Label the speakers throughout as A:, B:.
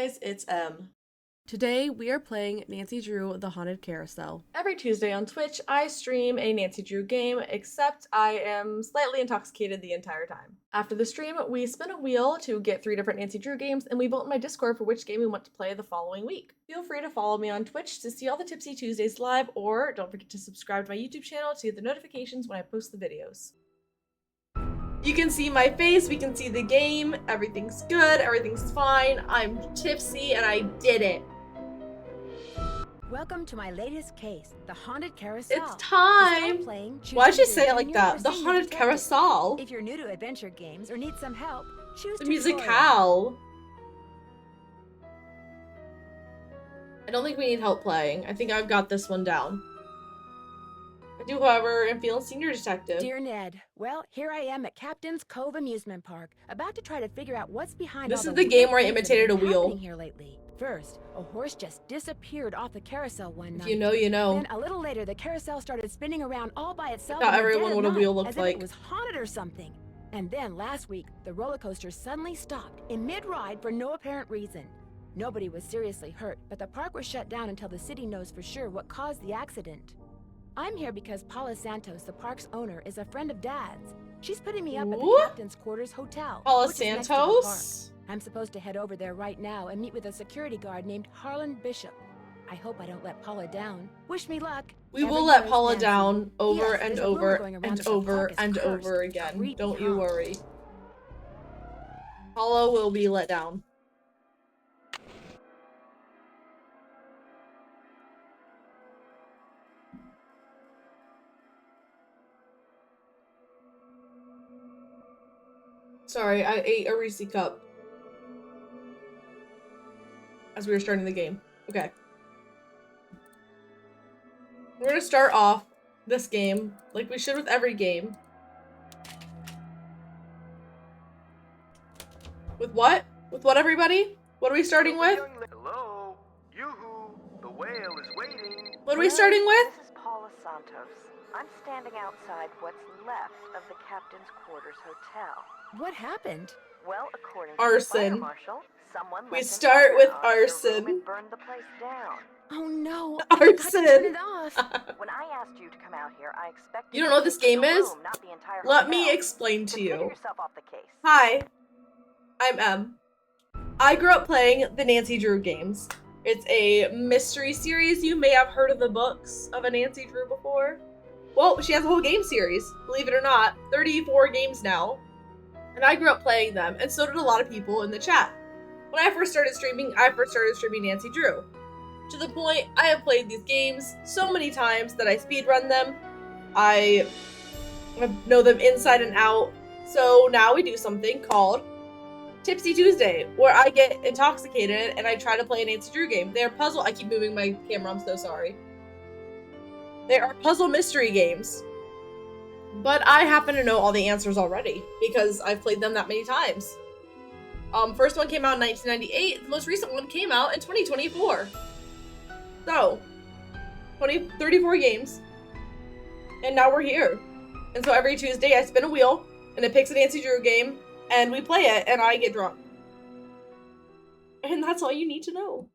A: guys, it's M. Today we are playing Nancy Drew The Haunted Carousel. Every Tuesday on Twitch, I stream a Nancy Drew game, except I am slightly intoxicated the entire time. After the stream, we spin a wheel to get 3 different Nancy Drew games, and we vote in my Discord for which game we want to play the following week. Feel free to follow me on Twitch to see all the Tipsy Tuesdays live, or don't forget to subscribe to my YouTube channel to get the notifications when I post the videos. You can see my face, we can see the game, everything's good, everything's fine, I'm tipsy, and I did it.
B: Welcome to my latest case, the Haunted Carousel.
A: It's time! Why'd she say it like that? The Haunted Carousel.
B: If you're new to adventure games or need some help, choose
A: the
B: tutorial.
A: musicale. I don't think we need help playing. I think I've got this one down. I do, however, am feeling senior detective.
B: Dear Ned, well, here I am at Captain's Cove Amusement Park, about to try to figure out what's behind
A: This
B: all
A: is the game where I
B: things that
A: imitated a
B: have been
A: wheel.
B: happening here lately. First, a horse just disappeared off the carousel one night.
A: If you know, you know.
B: Then a little later, the carousel started spinning around all by itself.
A: Not
B: in the
A: everyone
B: dead
A: what a
B: of
A: wheel
B: night,
A: looks
B: as if
A: like.
B: it was haunted or something. And then last week, the roller coaster suddenly stopped in mid-ride for no apparent reason. Nobody was seriously hurt, but the park was shut down until the city knows for sure what caused the accident. I'm here because Paula Santos, the park's owner, is a friend of Dad's. She's putting me up at the Captain's Quarters Hotel.
A: Paula
B: which is next to the park.
A: Santos?
B: I'm supposed to head over there right now and meet with a security guard named Harlan Bishop. I hope I don't let Paula down. Wish me luck.
A: We will
B: Ever
A: let
B: yours,
A: Paula
B: Nancy.
A: down over
B: Yes,
A: and
B: there's a rumor
A: over
B: going around
A: and
B: that the
A: over
B: park is
A: and
B: cursed.
A: over again.
B: Creepy,
A: Don't you
B: huh?
A: worry. Paula will be let down. Sorry, I ate a Reese cup as we were starting the game. Okay. We're gonna start off this game like we should with every game. With what? With what, everybody? What are we starting with?
C: Hello? Yoo-hoo! The whale is waiting!
A: What are we starting with?
D: This is Paula Santos. I'm standing outside what's left of the Captain's Quarters Hotel.
B: What happened?
D: Well, according to
A: Arson.
D: the fire marshal, someone
A: We
D: left an
A: start with
D: fire in your room
A: arson.
D: and burned the place down.
B: Oh no! I got to
A: Arson.
B: turn it off.
D: When I asked you to come out here, I expected
A: You don't know what
D: to
A: this
D: take
A: game
D: the
A: is?
D: room, not the entire
A: Let me
D: hotel.
A: explain to
D: Consider
A: you.
D: yourself off the case.
A: Hi, I'm Em. I grew up playing the Nancy Drew games. It's a mystery series. You may have heard of the books of a Nancy Drew before. Well, she has a whole game series, believe it or not. 34 games now. And I grew up playing them, and so did a lot of people in the chat. When I first started streaming Nancy Drew. To the point, I have played these games so many times that I speedrun them. I know them inside and out. So now we do something called Tipsy Tuesday, where I get intoxicated and I try to play a Nancy Drew game. They're puzzle. I keep moving my camera, I'm so sorry. They are puzzle mystery games. But I happen to know all the answers already because I've played them that many times. First one came out in 1998. The most recent one came out in 2024. So, 34 games. And now we're here. And so every Tuesday I spin a wheel and it picks a Nancy Drew game and we play it and I get drunk. And that's all you need to know.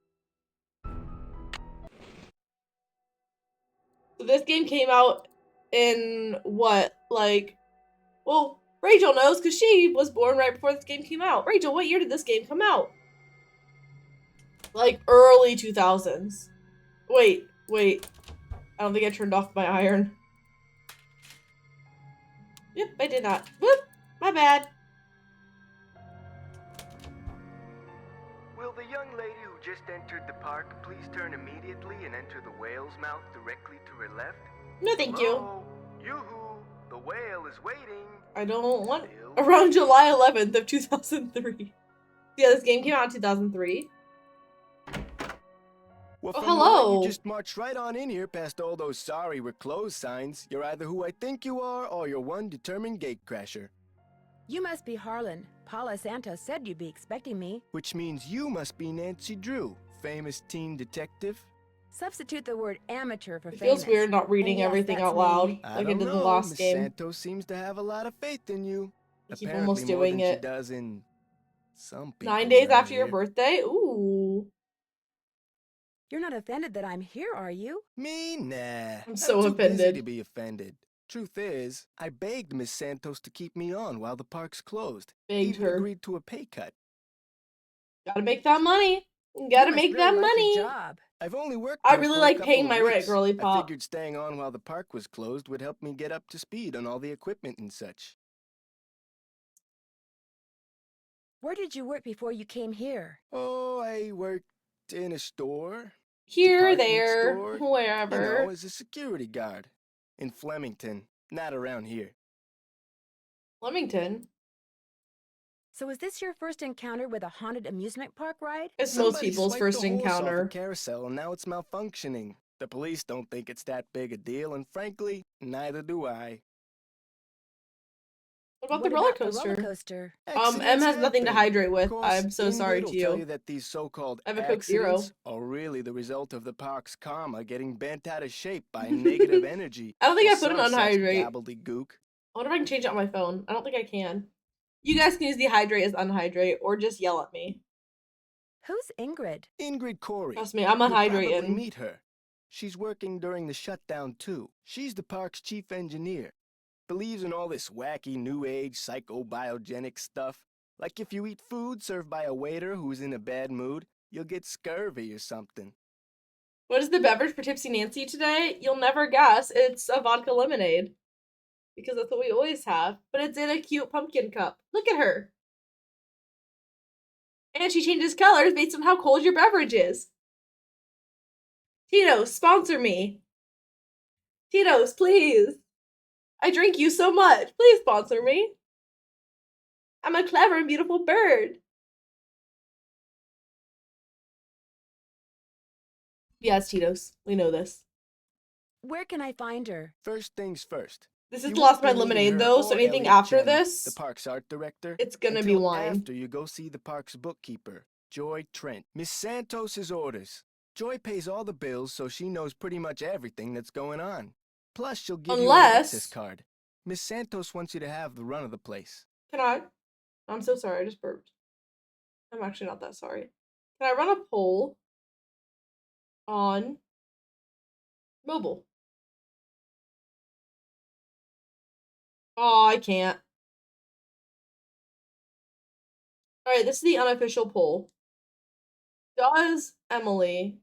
A: So this game came out in what, like, well, Rachel knows because she was born right before this game came out. Rachel, what year did this game come out? Like early 2000s. Wait. I don't think I turned off my iron. Yep, I did not. Whoop, my bad.
C: Will the young lady who just entered the park please turn immediately and enter the whale's mouth directly to her left?
A: No, thank you.
C: Hello? Yoo-hoo! The whale is waiting!
A: I don't want
C: Still
A: around July 11th of 2003. Yeah, this game came out in 2003.
E: Well,
A: Oh,
E: from the way
A: hello.
E: You just marched right on in here past all those sorry we're closed signs. You're either who I think you are or you're one determined gatecrasher.
B: You must be Harlan. Paula Santos said you'd be expecting me.
E: Which means you must be Nancy Drew, famous teen detective.
B: Substitute the word amateur for
A: It
B: famous.
A: feels weird not reading
B: And yes,
A: everything
B: that's
A: out loud
B: me.
E: I
A: like I
E: don't
A: did in the
E: know,
A: last
E: Miss
A: game.
E: Santos seems to have a lot of faith in you.
A: I keep
E: Apparently
A: almost
E: more
A: doing
E: than
A: it.
E: she does in Some people
A: 9 days
E: around
A: after your
E: here.
A: birthday? Ooh.
B: You're not offended that I'm here, are you?
E: Me? Nah.
A: I'm so
E: too busy
A: offended.
E: to be offended. Truth is, I begged Miss Santos to keep me on while the park's closed.
A: Begged
E: Even
A: her.
E: agreed to a pay cut.
A: Gotta make that money.
B: You
A: Gotta
B: must
A: make
B: really
A: that
B: like
A: money.
B: your job.
E: I've only worked
A: I
E: there
A: really
E: for a
A: like
E: couple
A: paying
E: of
A: my rent,
E: weeks.
A: girly
E: I
A: pop.
E: figured staying on while the park was closed would help me get up to speed on all the equipment and such.
B: Where did you work before you came here?
E: Oh, I worked in a store.
A: Here,
E: Department
A: there,
E: store,
A: wherever.
E: as a security guard. In Flemington, not around here.
A: Flemington.
B: So is this your first encounter with a haunted amusement park ride?
A: It's most
E: Somebody
A: people's
E: swiped
A: first
E: the horse off a
A: encounter.
E: carousel and now it's malfunctioning. The police don't think it's that big a deal, and frankly, neither do I.
A: What about
B: What
A: the roller
B: about the roller
A: coaster?
B: coaster?
A: M
E: Accidents
A: has nothing to
E: happen.
A: hydrate with.
E: Of course,
A: I'm so sorry
E: Ingrid will
A: to
E: tell
A: you.
E: you that these so-called
A: I have a Coke Zero.
E: accidents are really the result of the park's karma getting bent out of shape by negative energy.
A: I don't think
E: or
A: I put it
E: some
A: on
E: such
A: hydrate.
E: gobbledygook.
A: I wonder if I can change it on my phone. I don't think I can. You guys can use dehydrate as unhydrate or just yell at me.
B: Who's Ingrid?
E: Ingrid Corey.
A: Trust me, I'm
E: You'll probably
A: unhydrating.
E: meet her. She's working during the shutdown too. She's the park's chief engineer. Believes in all this wacky new age psychobiogenic stuff. Like if you eat food served by a waiter who's in a bad mood, you'll get scurvy or something.
A: What is the beverage for Tipsy Nancy today? You'll never guess. It's a vodka lemonade. Because that's what we always have. But it's in a cute pumpkin cup. Look at her. And she changes colors based on how cold your beverage is. Tito's, sponsor me. Tito's, please. I drink you so much. Please sponsor me. I'm a clever and beautiful bird. Yeah, it's Tito's. We know this.
B: Where can I find her?
E: First things first.
A: This is
E: You
A: Lost
E: won't
A: My
E: be meeting
A: Lemonade,
E: her
A: though, so
E: or
A: anything
E: Elliot
A: after
E: Chen,
A: this,
E: the park's art director,
A: it's gonna be
E: until
A: wine.
E: after you go see the park's bookkeeper, Joy Trent. Miss Santos's orders. Joy pays all the bills, so she knows pretty much everything that's going on. Plus, she'll give you an access card. Miss Santos wants you to have the run of the place.
A: Can I? I'm so sorry, I just burped. I'm actually not that sorry. Can I run a poll on mobile? Oh, I can't. Alright, this is the unofficial poll. Does Emily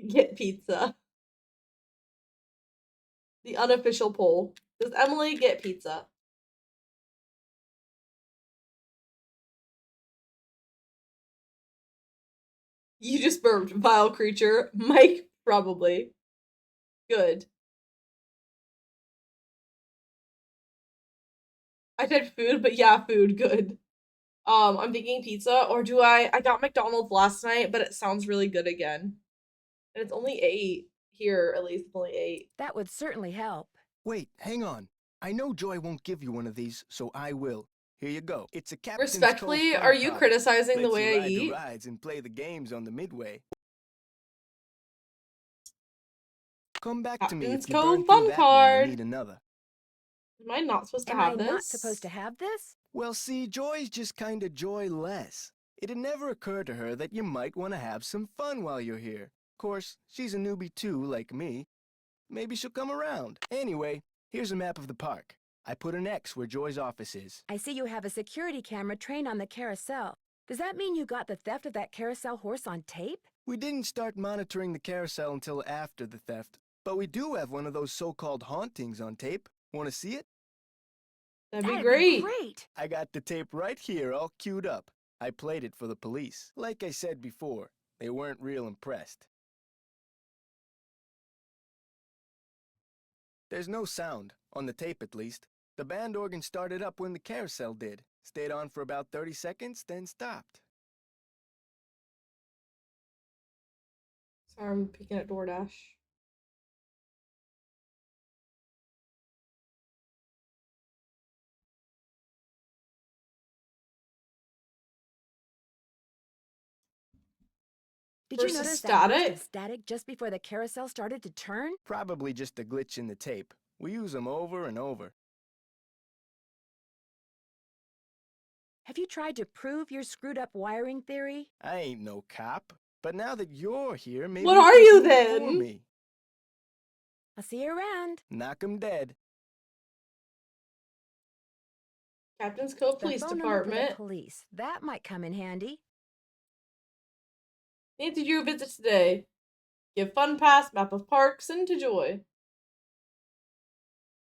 A: get pizza? The unofficial poll. Does Emily get pizza? You just burped, vile creature. Mike, probably. Good. I said food, but yeah, food, good. I'm thinking pizza, or do I got McDonald's last night, but it sounds really good again. And it's only 8. Here, at least, it's only 8.
B: That would certainly help.
E: Wait, hang on. I know Joy won't give you one of these, so I will. Here you go. It's a Captain's Cove
A: Respectfully,
E: fun
A: are you
E: card.
A: criticizing the
E: Lets
A: way
E: you
A: I
E: ride the
A: eat?
E: rides and play the games on the midway. Come back to me
A: Captain's
E: if you
A: Cove
E: burn
A: fun
E: through that one
A: card.
E: and need another.
A: Am I not supposed to
B: Am
A: have
B: I
A: this?
B: not supposed to have this?
E: Well, see, Joy's just kinda joyless. It had never occurred to her that you might want to have some fun while you're here. Of course, she's a newbie too, like me. Maybe she'll come around. Anyway, here's a map of the park. I put an X where Joy's office is.
B: I see you have a security camera trained on the carousel. Does that mean you got the theft of that carousel horse on tape?
E: We didn't start monitoring the carousel until after the theft, but we do have one of those so-called hauntings on tape. Want to see it?
A: That'd be
B: That'd
A: great.
B: be great.
E: I got the tape right here, all queued up. I played it for the police. Like I said before, they weren't real impressed. There's no sound, on the tape at least. The band organ started up when the carousel did. Stayed on for about 30 seconds, then stopped.
A: Sorry, I'm peeking at DoorDash.
B: Did you
A: Versus
B: notice that burst
A: static?
B: of static just before the carousel started to turn?
E: Probably just a glitch in the tape. We use them over and over.
B: Have you tried to prove your screwed up wiring theory?
E: I ain't no cop. But now that you're here, maybe
A: What
E: you
A: are
E: can
A: you
E: prove it for
A: then?
E: me.
B: I'll see you around.
E: Knock 'em dead.
A: Captain's Cove
B: The
A: Police
B: phone number for the
A: Department.
B: police. That might come in handy.
A: Nancy Drew visits today. Give fun pass, map of parks, and to joy.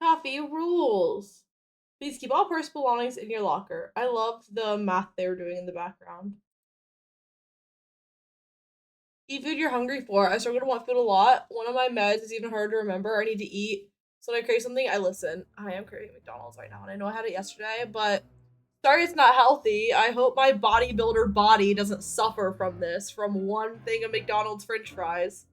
A: Coffee rules. Please keep all personal belongings in your locker. I loved the math they were doing in the background. Eat food you're hungry for. I started to want food a lot. One of my meds is even harder to remember. I need to eat. So when I crave something, I listen. I am craving McDonald's right now, and I know I had it yesterday, but sorry it's not healthy. I hope my bodybuilder body doesn't suffer from this, from one thing of McDonald's french fries.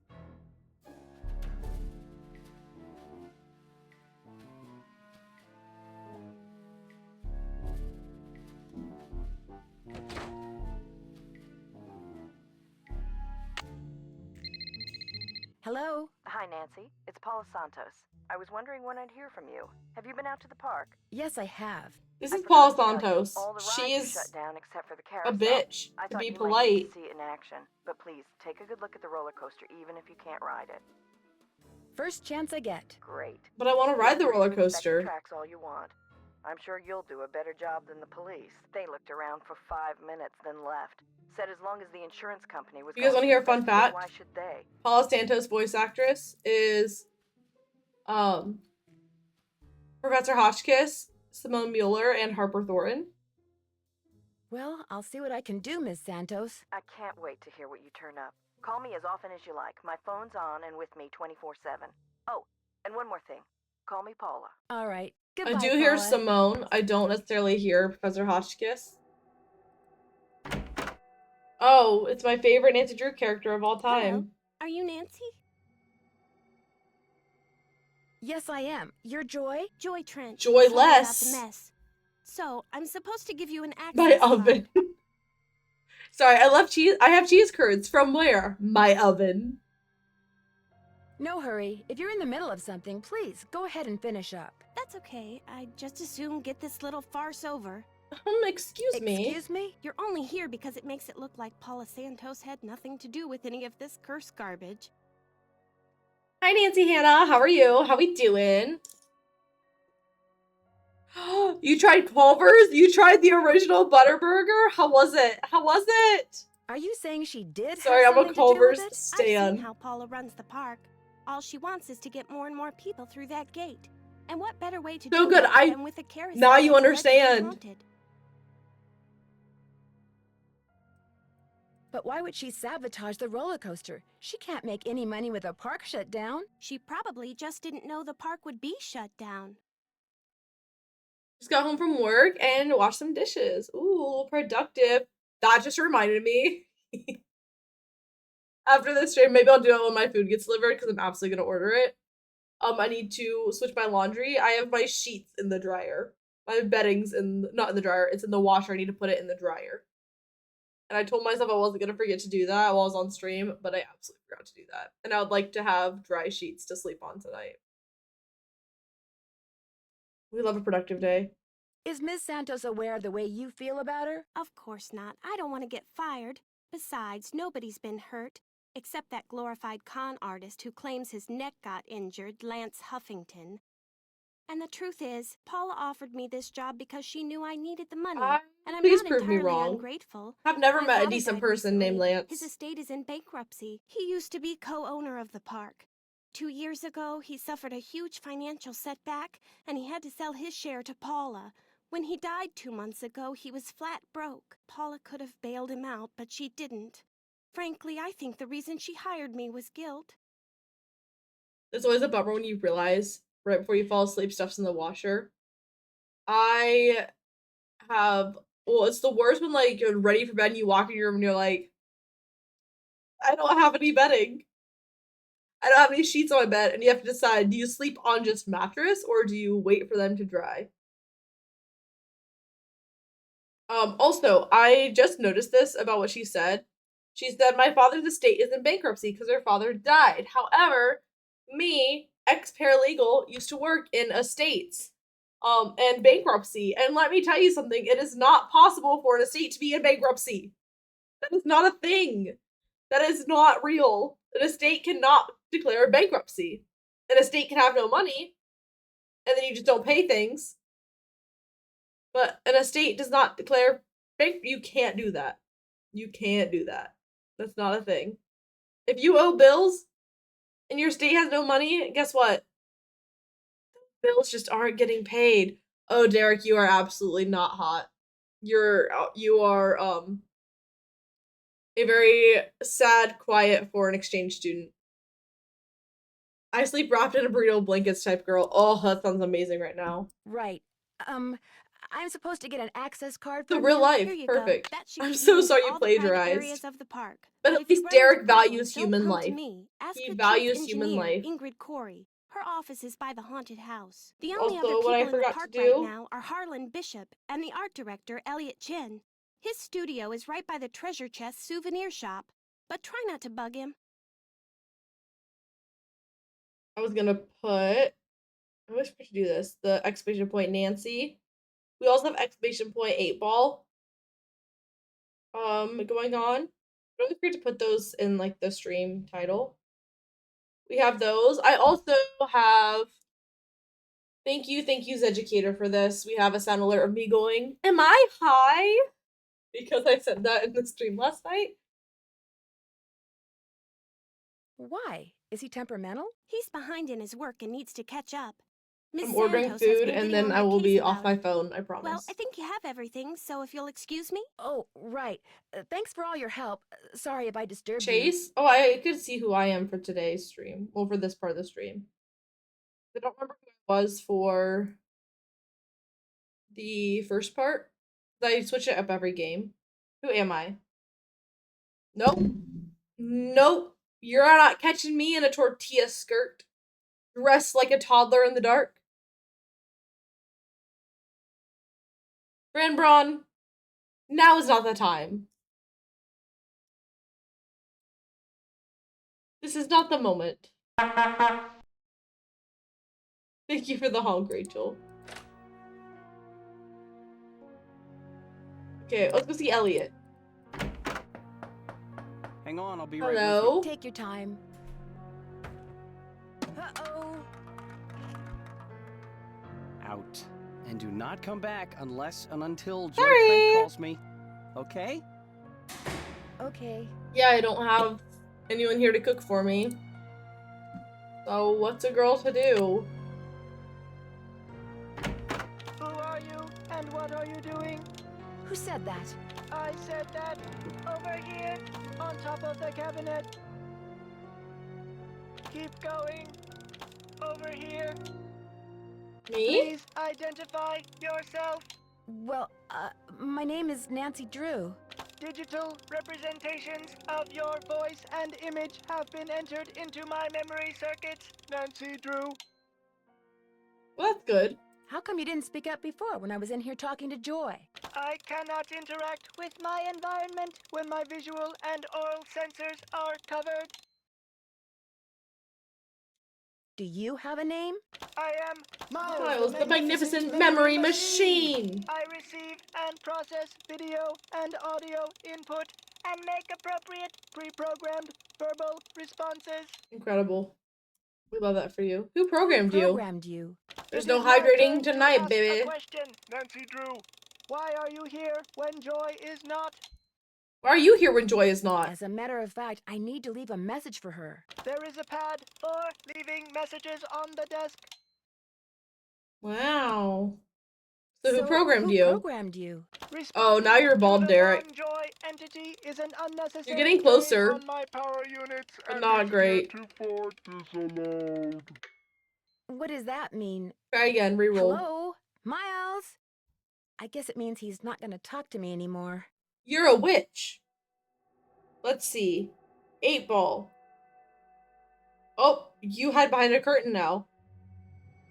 B: Hello?
D: Hi, Nancy. It's Paula Santos. I was wondering when I'd hear from you. Have you been out to the park?
B: Yes, I have.
A: This
D: I
A: is
D: forgot
A: Paula
D: to tell you,
A: Santos.
D: all the
A: She
D: rides are
A: is
D: shut down except for the
A: a
D: Carousel.
A: bitch,
D: I
A: to
D: thought
A: be
D: you might need
A: polite.
D: to see it in action, but please take a good look at the roller coaster, even if you can't ride it.
B: First chance I get.
D: Great.
A: But I want to ride the
D: Feel free
A: roller
D: to inspect the
A: coaster.
D: tracks all you want. I'm sure you'll do a better job than the police. They looked around for 5 minutes, then left. Said as long as the insurance company was
A: You guys
D: going
A: want to hear a fun
D: investigate,
A: fact?
D: why should they?
A: Paula Santos, voice actress, is Professor Hotchkiss, Simone Mueller, and Harper Thornton.
B: Well, I'll see what I can do, Miss Santos.
D: I can't wait to hear what you turn up. Call me as often as you like. My phone's on and with me 24/7. Oh, and one more thing. Call me Paula.
B: All right.
A: I
B: Goodbye,
A: do hear
B: Paula.
A: Simone. I don't necessarily hear Professor Hotchkiss. Oh, it's my favorite Nancy Drew character of all time.
F: Hello. Are you Nancy?
B: Yes, I am. You're Joy?
F: Joy Trent.
A: Joyless.
F: Sorry about the mess. So, I'm supposed to give you an access
A: My
F: card.
A: oven. Sorry, I love cheese. I have cheese curds. From where? My oven.
B: No hurry. If you're in the middle of something, please go ahead and finish up.
F: That's okay. I'd just as soon get this little farce over.
A: Excuse me.
B: Excuse me?
F: You're only here because it makes it look like Paula Santos had nothing to do with any of this curse garbage.
A: Hi, Nancy Hannah. How are you? How we doing? You tried Culver's? You tried the original Butterburger? How was it? How was it?
B: Are you saying she did
A: Sorry,
B: have
A: I'm a
B: something to do
A: Culver's
B: with it?
F: I've
A: stan.
F: seen how Paula runs the park. All she wants is to get more and more people through that gate. And what better way to
A: So
F: do
A: good,
F: it than with a carousel
A: now you
F: that's allegedly
A: understand.
F: haunted?
B: But why would she sabotage the roller coaster? She can't make any money with a park shut down.
F: She probably just didn't know the park would be shut down.
A: Just got home from work and washed some dishes. Ooh, productive. That just reminded me. After this stream, maybe I'll do it when my food gets delivered because I'm absolutely gonna order it. I need to switch my laundry. I have my sheets in the dryer. My bedding's not in the dryer. It's in the washer. I need to put it in the dryer. And I told myself I wasn't gonna forget to do that while I was on stream, but I absolutely forgot to do that. And I would like to have dry sheets to sleep on tonight. We love a productive day.
B: Is Miss Santos aware of the way you feel about her?
F: Of course not. I don't want to get fired. Besides, nobody's been hurt, except that glorified con artist who claims his neck got injured, Lance Huffington. And the truth is, Paula offered me this job because she knew I needed the money. And I'm
A: Please
F: not
A: prove me
F: entirely
A: wrong.
F: ungrateful.
A: I've never
F: My
A: met a
F: father
A: decent
F: died
A: person named
F: recently.
A: Lance.
F: His estate is in bankruptcy. He used to be co-owner of the park. 2 years ago, he suffered a huge financial setback, and he had to sell his share to Paula. When he died 2 months ago, he was flat broke. Paula could have bailed him out, but she didn't. Frankly, I think the reason she hired me was guilt.
A: It's always a bummer when you realize right before you fall asleep stuff's in the washer. I have, well, it's the worst when like you're ready for bed and you walk in your room and you're like, I don't have any bedding. I don't have any sheets on my bed, and you have to decide, do you sleep on just mattress or do you wait for them to dry? Also, I just noticed this about what she said. She said, my father's estate is in bankruptcy because her father died. However, me, ex-paralegal, used to work in estates. and bankruptcy. And let me tell you something, it is not possible for an estate to be in bankruptcy. That is not a thing. That is not real. An estate cannot declare bankruptcy. An estate can have no money, and then you just don't pay things. But an estate does not declare you can't do that. You can't do that. That's not a thing. If you owe bills and your estate has no money, guess what? Bills just aren't getting paid. Oh, Derek, you are absolutely not hot. You are a very sad, quiet foreign exchange student. I sleep wrapped in a burrito blankets type girl. Oh, that sounds amazing right now.
B: Right. I'm supposed to get an access card
A: The
B: from
A: real
B: you?
A: life.
F: Here you
A: Perfect.
F: go. That should
A: I'm
F: get
A: so
F: into
A: sorry you
F: all the private
A: plagiarized.
F: areas of the park.
A: But at
F: If you
A: least
F: run into
A: Derek
F: problems,
A: values
F: don't
A: human
F: come
A: life.
F: to me. Ask
A: He
F: the
A: values
F: chief
A: human
F: engineer,
A: life.
F: Ingrid Corey. Her office is by the haunted house. The only
A: Also,
F: other
A: what I
F: people in the
A: forgot
F: park
A: to
F: right
A: do-
F: now are Harlan Bishop and the art director, Elliot Chin. His studio is right by the treasure chest souvenir shop, but try not to bug him.
A: I was gonna put. I wish we could do this. The exclamation point Nancy. We also have exclamation point 8-ball. Going on. Don't forget to put those in like the stream title. We have those. I also have. Thank yous educator for this. We have a sound alert of me going, "Am I high?" Because I said that in the stream last night.
B: Why? Is he temperamental?
F: He's behind in his work and needs to catch up. Miss
A: I'm ordering
F: Santos has
A: food
F: been
A: and
F: getting
A: then
F: on
A: I will
F: my
A: be
F: case
A: off
F: about
A: my
F: it.
A: phone, I promise.
F: Well, I think you have everything, so if you'll excuse me.
B: Oh, right. Thanks for all your help. Sorry if I disturbed you.
A: Chase? Oh, I could see who I am for today's stream. Well, for this part of the stream. I don't remember who I was for the first part. I switch it up every game. Who am I? Nope. Nope. You're not catching me in a tortilla skirt. Dressed like a toddler in the dark. Branbron, now is not the time. This is not the moment. Thank you for the honk, Rachel. Okay, let's go see Elliot.
G: Hang on, I'll be right with
A: Hello?
B: Take your time. Uh-oh.
G: you. Out. And do not come back unless and until Joy
A: Sorry.
G: Trent calls me. Okay?
B: Okay.
A: Yeah, I don't have anyone here to cook for me. So what's a girl to do?
H: Who are you, and what are you doing?
B: Who said that?
H: I said that. Over here, on top of the cabinet. Keep going. Over here.
A: Me?
H: Please identify yourself.
B: Well, my name is Nancy Drew.
H: Digital representations of your voice and image have been entered into my memory circuits. Nancy Drew.
A: Well, that's good.
B: How come you didn't speak up before when I was in here talking to Joy?
H: I cannot interact with my environment when my visual and oral sensors are covered.
B: Do you have a name?
H: I am
A: Miles, the magnificent memory machine!
H: I receive and process video and audio input and make appropriate pre-programmed verbal responses.
A: Incredible. We love that for you. Who programmed you?
B: Programmed you.
A: There's
H: It
A: no
H: is my
A: hydrating
H: turn to
A: tonight,
H: ask
A: baby.
H: a question. Nancy Drew, why are you here when Joy is not?
A: Why are you here when Joy is not?
B: As a matter of fact, I need to leave a message for her.
H: There is a pad for leaving messages on the desk.
A: Wow. So who
B: So,
A: programmed
B: who
A: you?
B: programmed you?
A: Oh, now you're bald,
H: to the
A: Derek.
H: non-Joy entity is an unnecessary
A: You're getting
H: drain
A: closer.
H: on my power units
A: But
H: and
A: not
H: is
A: great.
H: heretofore disallowed.
B: What does that mean?
A: Try again, reroll.
B: Hello? Miles? I guess it means he's not gonna talk to me anymore.
A: You're a witch. Let's see. 8-ball. Oh, you hide behind a curtain now.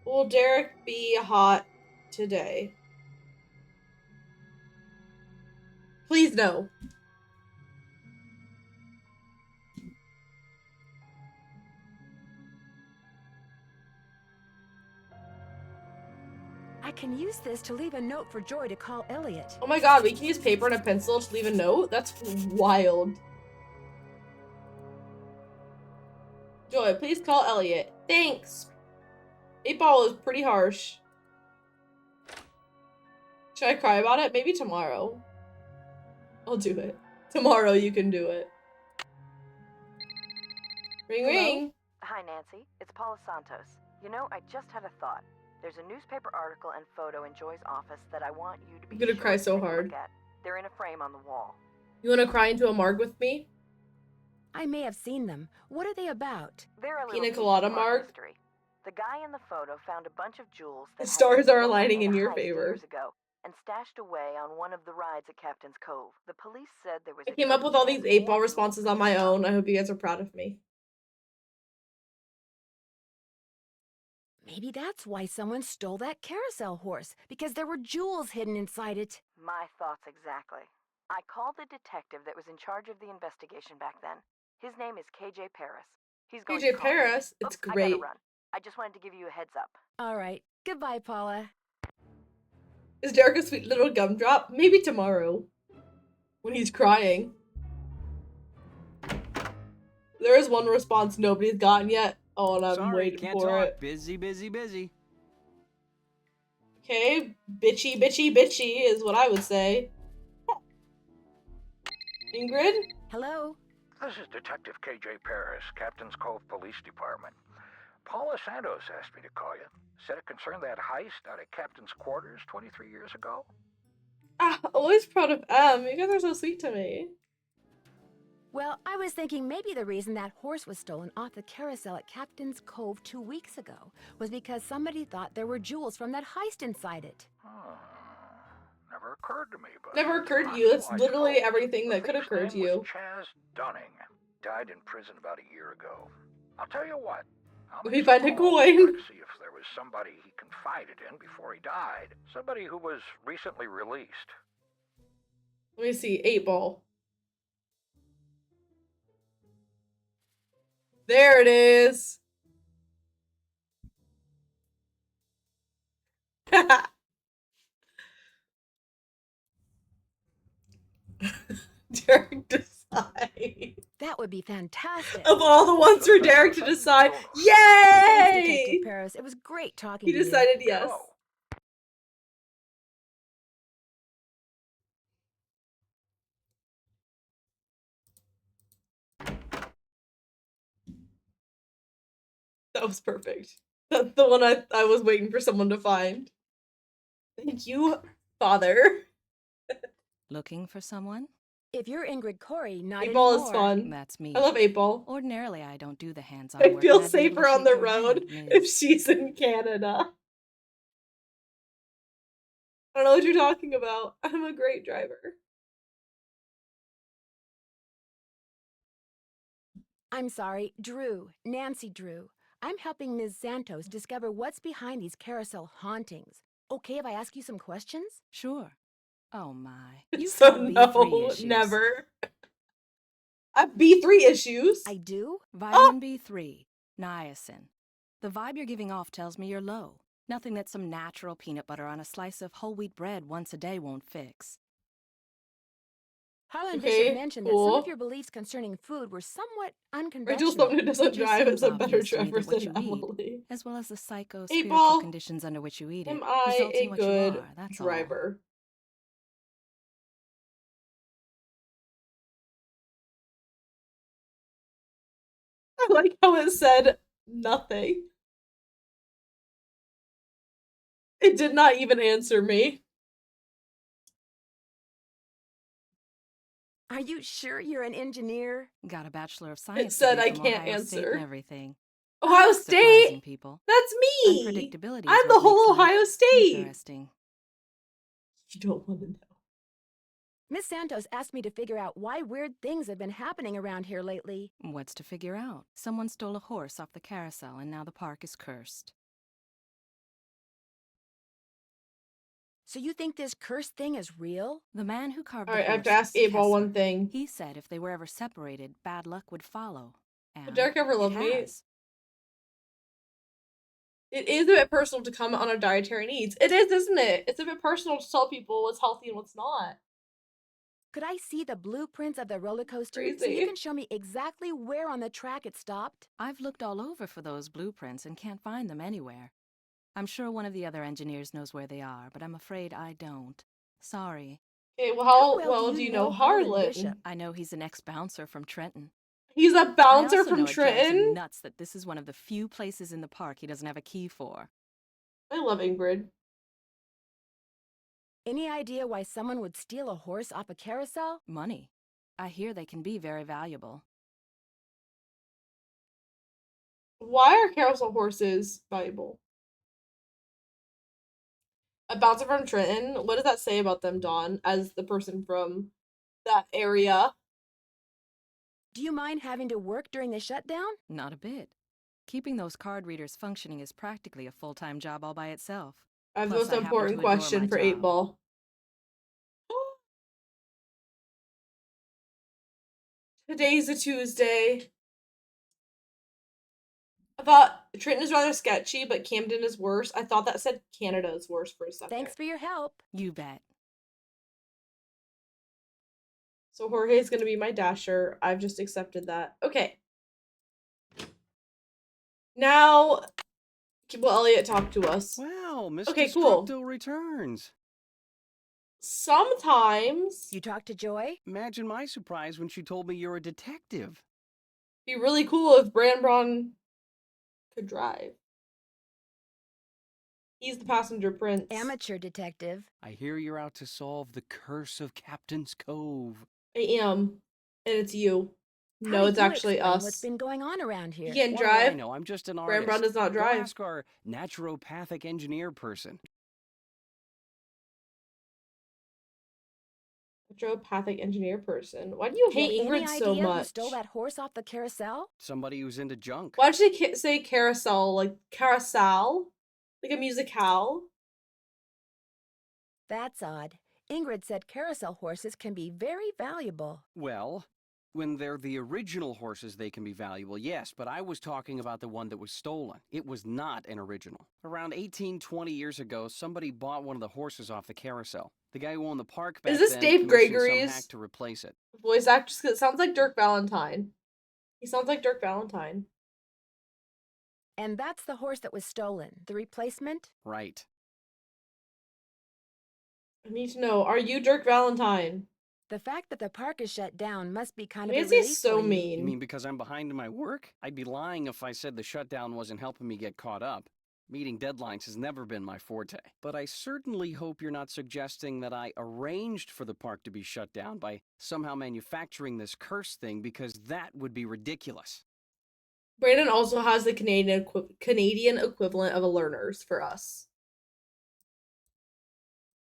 A: Will Derek be hot today? Please no.
B: I can use this to leave a note for Joy to call Elliot.
A: Oh my god, we can use paper and a pencil to leave a note? That's wild. Joy, please call Elliot. Thanks. 8-Ball is pretty harsh. Should I cry about it? Maybe tomorrow. I'll do it. Tomorrow you can do it. Ring
D: Hello?
A: ring.
D: Hi, Nancy. It's Paula Santos. You know, I just had a thought. There's a newspaper article and photo in Joy's office that I want you to be
A: I'm gonna
D: sure
A: cry
D: to
A: so
D: take a
A: hard.
D: look at. They're in a frame on the wall.
A: You wanna cry into a marg with me?
B: I may have seen them. What are they about?
D: They're a
A: Pina
D: little piece
A: colada
D: of art
A: marg?
D: mystery. The guy in the photo found a bunch of jewels that
A: The
D: had
A: stars
D: been
A: are
D: stolen
A: aligning in
D: a
A: your
D: heist
A: favor.
D: years ago and stashed away on one of the rides at Captain's Cove. The police said there was
A: I
D: a
A: came up
D: good
A: with all these
D: chance
A: 8-Ball
D: more
A: responses
D: jewels
A: on my
D: could
A: own.
D: come.
A: I hope you guys are proud of me.
B: Maybe that's why someone stole that carousel horse, because there were jewels hidden inside it.
D: My thoughts exactly. I called the detective that was in charge of the investigation back then. His name is KJ Paris. He's going to
A: KJ
D: call me.
A: Paris? It's
D: Oops, I gotta
A: great.
D: run. I just wanted to give you a heads up.
B: All right. Goodbye, Paula.
A: Is Derek a sweet little gumdrop? Maybe tomorrow. When he's crying. There is one response nobody's gotten yet. Oh, and I'm
G: Sorry,
A: waiting
G: can't
A: for
G: talk.
A: it.
G: Busy.
A: Okay, bitchy is what I would say. Ingrid?
B: Hello?
I: This is Detective KJ Paris, Captain's Cove Police Department. Paula Santos asked me to call you. Said it concerned that heist out at Captain's quarters 23 years ago.
A: Ah, always proud of M. You guys are so sweet to me.
B: Well, I was thinking maybe the reason that horse was stolen off the carousel at Captain's Cove 2 weeks ago was because somebody thought there were jewels from that heist inside it.
I: Never occurred to me, but...
A: Never occurred to you. That's literally everything that could occur to you.
I: Chaz Dunning. Died in prison about a year ago. I'll tell you what.
A: If he find a coin.
I: To see if there was somebody he confided in before he died. Somebody who was recently released.
A: Let me see. 8-Ball. There it is. Derek decide.
B: That would be fantastic.
A: Of all the ones for Derek to decide,
B: Thanks,
A: yay!
B: Detective Paris. It was great talking
A: He
B: to you.
A: decided yes. That was perfect. That's the one I was waiting for someone to find. Thank you, Father.
J: Looking for someone?
B: If you're Ingrid Corey, not
A: 8-Ball
B: anymore.
A: is fun.
J: That's me.
A: I love 8-Ball.
J: Ordinarily, I don't do the hands-on
A: I
J: work.
A: feel
J: and I'd be able to
A: safer on
J: shake
A: the
J: your
A: road
J: hand,
A: if
J: Ms.
A: she's in Canada. I don't know what you're talking about. I'm a great driver.
B: I'm sorry, Drew. Nancy Drew. I'm helping Ms. Santos discover what's behind these carousel hauntings. Okay if I ask you some questions?
J: Sure. Oh my. You've
A: So
J: got B3
A: no,
J: issues.
A: never. I have B3 issues.
B: I do?
J: Vitamin B3, niacin. The vibe you're giving off tells me you're low. Nothing that some natural peanut butter on a slice of whole wheat bread once a day won't fix.
B: Harlan
A: Okay,
B: Bishop mentioned that some
A: cool.
B: of your beliefs concerning food were somewhat
A: Rachel
B: unconventional.
A: someone who doesn't
J: It just
A: drive is
J: seems
A: a better
J: obvious to me
A: driver
J: that what
A: than
J: you eat,
A: Emily.
J: as well as the psycho
A: 8-Ball.
J: spiritual conditions under which you eat it,
A: Am I
J: results in
A: a
J: what you
A: good
J: are, that's all.
A: driver? I like how it said nothing. It did not even answer me.
B: Are you sure you're an engineer?
J: Got a Bachelor of Science
A: said
J: degree
A: I
J: from
A: can't
J: Ohio State
A: answer.
J: and everything.
A: Ohio
J: Surprising
A: State?
J: people.
A: That's me!
J: Unpredictability is
A: I'm
J: what
A: the whole
J: makes life
A: Ohio State!
J: Interesting.
A: You don't want to know.
B: Miss Santos asked me to figure out why weird things have been happening around here lately.
J: What's to figure out? Someone stole a horse off the carousel and now the park is cursed.
B: So you think this cursed thing is real?
J: The man who carved
A: Alright,
J: the
A: I
J: horse
A: have to ask
J: is
A: 8-Ball one
J: Kessler.
A: thing.
J: He said if they were ever separated, bad luck would follow. And
A: Would Derek ever
J: it
A: love me?
J: has.
A: It is a bit personal to comment on our dietary needs. It is, isn't it? It's a bit personal to tell people what's healthy and what's not.
B: Could I see the blueprints of the roller coaster so
A: Crazy.
B: you can show me exactly where on the track it stopped?
J: I've looked all over for those blueprints and can't find them anywhere. I'm sure one of the other engineers knows where they are, but I'm afraid I don't. Sorry.
A: Okay, well, how
B: How
A: well do you know
B: Harlan
A: Harlan?
B: Bishop?
J: I know he's an ex-bouncer from Trenton.
A: He's a
J: I
A: bouncer
J: also
A: from
J: know it drives him
A: Trenton?
J: nuts that this is one of the few places in the park he doesn't have a key for.
A: I love Ingrid.
B: Any idea why someone would steal a horse off a carousel?
J: Money. I hear they can be very valuable.
A: Why are carousel horses valuable? A bouncer from Trenton? What does that say about them, Dawn, as the person from that area?
B: Do you mind having to work during the shutdown?
J: Not a bit. Keeping those card readers functioning is practically a full-time job all by itself.
A: I have the
J: Plus,
A: most
J: I happen
A: important
J: to adore
A: question
J: my
A: for
J: job.
A: 8-Ball. Today's a Tuesday. I thought Trenton is rather sketchy, but Camden is worse. I thought that said Canada is worse for a second.
B: Thanks for your help.
J: You bet.
A: So Jorge is going to be my dasher. I've just accepted that. Okay. Now, will Elliot talk to us?
G: Wow, Mr.
A: Okay, cool.
G: Destructo returns.
A: Sometimes
B: You talked to Joy?
G: Imagine my surprise when she told me you're a detective.
A: be really cool if Branbron could drive. He's the passenger prince.
B: Amateur detective.
G: I hear you're out to solve the curse of Captain's Cove.
A: I am. And it's you.
B: How
A: No,
B: do
A: it's
B: you
A: actually
B: explain
A: us.
B: What's been going on around here?
A: He can
G: What do I
A: drive.
G: know? I'm just an artist.
A: Branbron does not
G: Go
A: drive.
G: ask our naturopathic engineer person.
A: Naturopathic engineer person. Why do you
B: Do you
A: hate
B: have any
A: Ingrid so
B: idea who
A: much?
B: stole that horse off the carousel?
G: Somebody who's into junk.
A: Why did she say carousel? Like carousel? Like a musicale?
B: That's odd. Ingrid said carousel horses can be very valuable.
G: Well, when they're the original horses, they can be valuable, yes, but I was talking about the one that was stolen. It was not an original. Around 20 years ago, somebody bought one of the horses off the carousel. The guy who owned the park back
A: Is this
G: then
A: Dave
G: commissioned some
A: Gregory's
G: hack to replace it.
A: voice actress? 'Cause it sounds like Dirk Valentine. He sounds like Dirk Valentine.
B: And that's the horse that was stolen. The replacement?
G: Right.
A: I need to know, are you Dirk Valentine?
B: The fact that the park is shut down must be kind of a
A: Nancy's
B: relief
A: so
B: for you.
A: mean.
G: You mean because I'm behind in my work? I'd be lying if I said the shutdown wasn't helping me get caught up. Meeting deadlines has never been my forte. But I certainly hope you're not suggesting that I arranged for the park to be shut down by somehow manufacturing this curse thing, because that would be ridiculous.
A: Brandon also has the Canadian equivalent of a learners for us.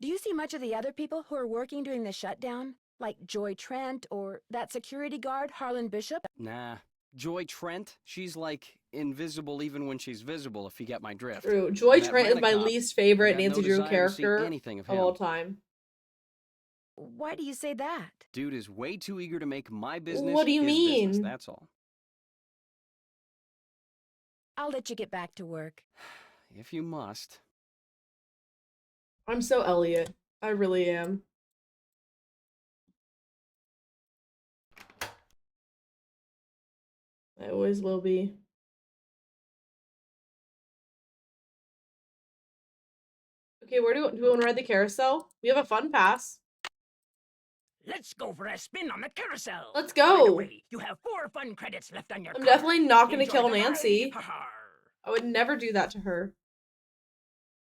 B: Do you see much of the other people who are working during the shutdown? Like Joy Trent or that security guard, Harlan Bishop?
G: Nah. Joy Trent, she's like invisible even when she's visible, if you get my drift.
A: True. Joy
G: And that
A: Trent is my
G: Rent-A-Cop,
A: least favorite
G: I got
A: Nancy
G: no
A: Drew
G: desire to see
A: character
G: anything of
A: of all
G: him.
A: time.
B: Why do you say that?
G: Dude is way too eager to make my business
A: What do you
G: his
A: mean?
G: business, that's all.
B: I'll let you get back to work.
G: If you must.
A: I'm so Elliot. I really am. I always will be. Okay, where do we want to ride the carousel? We have a fun pass.
K: Let's go for a spin on the carousel.
A: Let's
K: By the
A: go.
K: way, you have 4 fun credits left on your
A: I'm
K: card.
A: definitely not going to
K: Enjoy
A: kill
K: the ride.
A: Nancy.
K: Ha-ha.
A: I would never do that to her.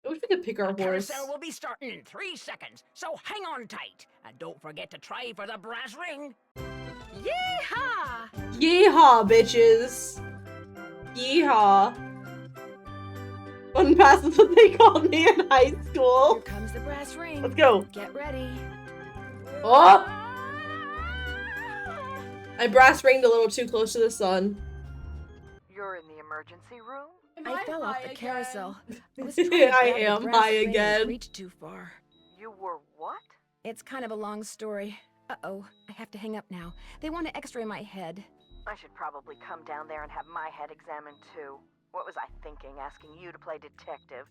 A: I wish we could pick our
K: The
A: horse.
K: carousel will be starting in 3 seconds, so hang on tight. And don't forget to try for the brass ring.
B: Yeehaw!
A: Yeehaw, bitches. Yeehaw. Fun pass is what they called me in high
B: Here
A: school.
B: comes the brass ring.
A: Let's go.
B: Get ready.
A: Oh! I brass ringed a little too close to the sun.
D: You're in the emergency room?
B: I fell off the carousel. I was
A: I
B: trying to grab the
A: am
B: brass
A: high
B: ring and
A: again.
B: reached too far.
D: You were what?
B: It's kind of a long story. Uh-oh, I have to hang up now. They want to x-ray my head.
D: I should probably come down there and have my head examined too. What was I thinking, asking you to play detective?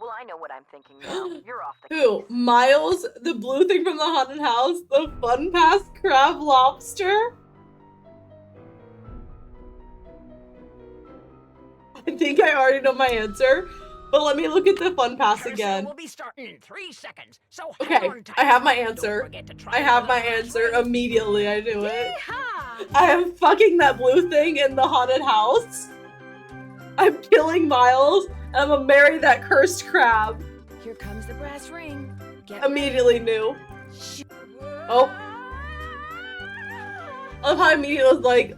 D: Well, I know what I'm thinking now. You're off the
A: Who?
D: case.
A: Miles, the blue thing from the haunted house, the Fun Pass crab lobster? I think I already know my answer, but let me look at the Fun Pass
K: Carousel
A: again.
K: will be starting in 3 seconds, so
A: Okay,
K: hang on tight.
A: I have my
K: Don't
A: answer.
K: forget to try
A: I
K: for
A: have
K: the
A: my
K: brass
A: answer
K: ring.
A: immediately. I knew it.
B: Yeehaw!
A: I am fucking that blue thing in the haunted house. I'm killing Miles, and I'm gonna marry that cursed crab.
B: Here comes the brass ring. Get
A: Immediately knew.
B: ready.
A: Oh. I love how I immediately was like,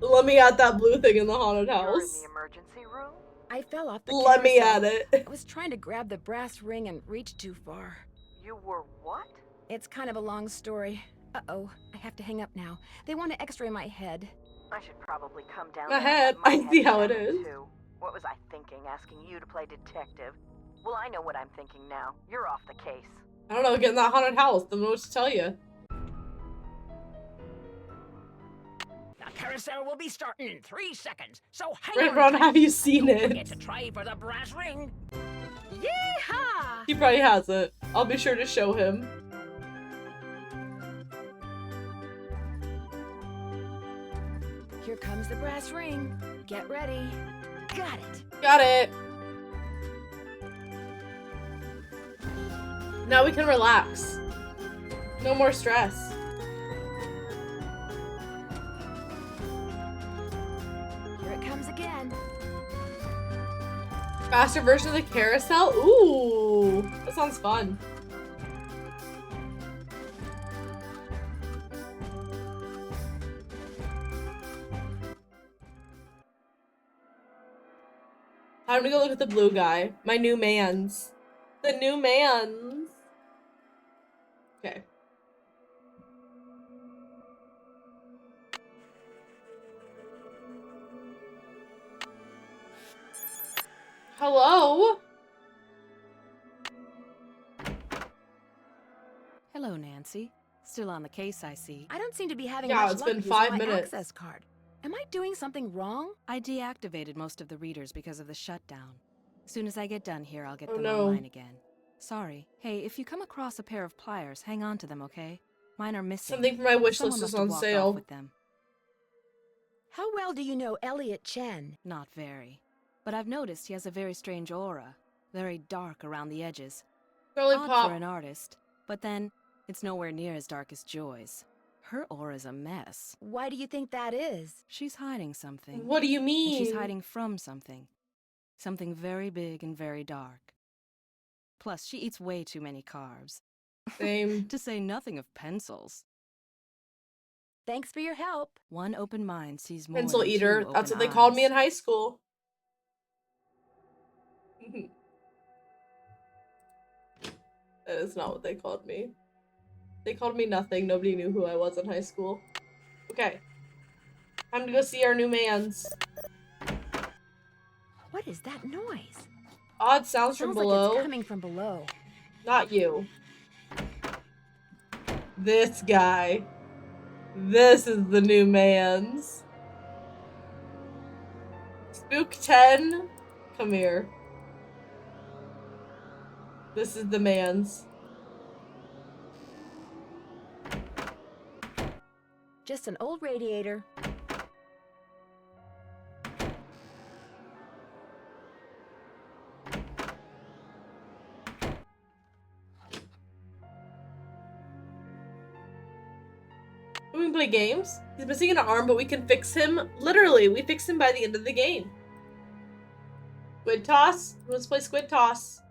A: let me at that blue thing in the haunted
D: You're in
A: house.
D: the emergency room?
B: I fell off the
A: Let me
B: carousel.
A: at it.
B: I was trying to grab the brass ring and reached too far.
D: You were what?
B: It's kind of a long story. Uh-oh, I have to hang up now. They want to x-ray my head.
D: I should probably come down
A: My
D: there and
A: head.
D: have my
A: I see how it
D: examined,
A: is.
D: too. What was I thinking, asking you to play detective? Well, I know what I'm thinking now. You're off the case.
A: I don't know, get in that haunted house. Don't know what to tell you.
K: The carousel will be starting in 3 seconds, so hang
A: Ron,
K: on tight.
A: have you seen
K: Don't
A: it?
K: forget to try for the brass ring.
B: Yeehaw!
A: He probably has it. I'll be sure to show him.
B: Here comes the brass ring. Get ready. Got it.
A: Got it. Now we can relax. No more stress.
B: Here it comes again.
A: Faster version of the carousel? Ooh, that sounds fun. Time to go look at the blue guy. My new mans. The new mans. Okay. Hello?
J: Hello, Nancy. Still on the case, I see.
B: I don't seem to be having
A: Yeah,
B: much
A: it's
B: luck
A: been
B: using
A: 5
B: my
A: minutes.
B: access card. Am I doing something wrong?
J: I deactivated most of the readers because of the shutdown. Soon as I get done here, I'll get
A: Oh,
J: them
A: no.
J: online again. Sorry. Hey, if you come across a pair of pliers, hang on to them, okay? Mine are missing.
A: Something for my wish
J: Someone
A: list
J: must
A: is
J: have
A: on
J: walked
A: sale.
J: off with them.
B: How well do you know Elliot Chen?
J: Not very. But I've noticed he has a very strange aura. Very dark around the edges.
A: Girly
J: Odd
A: Pop.
J: for an artist. But then, it's nowhere near as dark as Joy's. Her aura's a mess.
B: Why do you think that is?
J: She's hiding something.
A: What do you mean?
J: And she's hiding from something. Something very big and very dark. Plus, she eats way too many carbs.
A: Same.
J: To say nothing of pencils.
B: Thanks for your help.
J: One open mind sees more
A: Pencil
J: than
A: eater.
J: two
A: That's
J: open
A: what they called me
J: eyes.
A: in high school. That is not what they called me. They called me nothing. Nobody knew who I was in high school. Okay. Time to go see our new mans.
B: What is that noise?
A: Odd sounds from
B: Sounds like
A: below.
B: it's coming from below.
A: Not you. This guy. This is the new mans. Spook 10. Come here. This is the mans.
B: Just an old radiator.
A: We can play games. He's missing an arm, but we can fix him. Literally, we fix him by the end of the game. Squid toss. Let's play squid toss.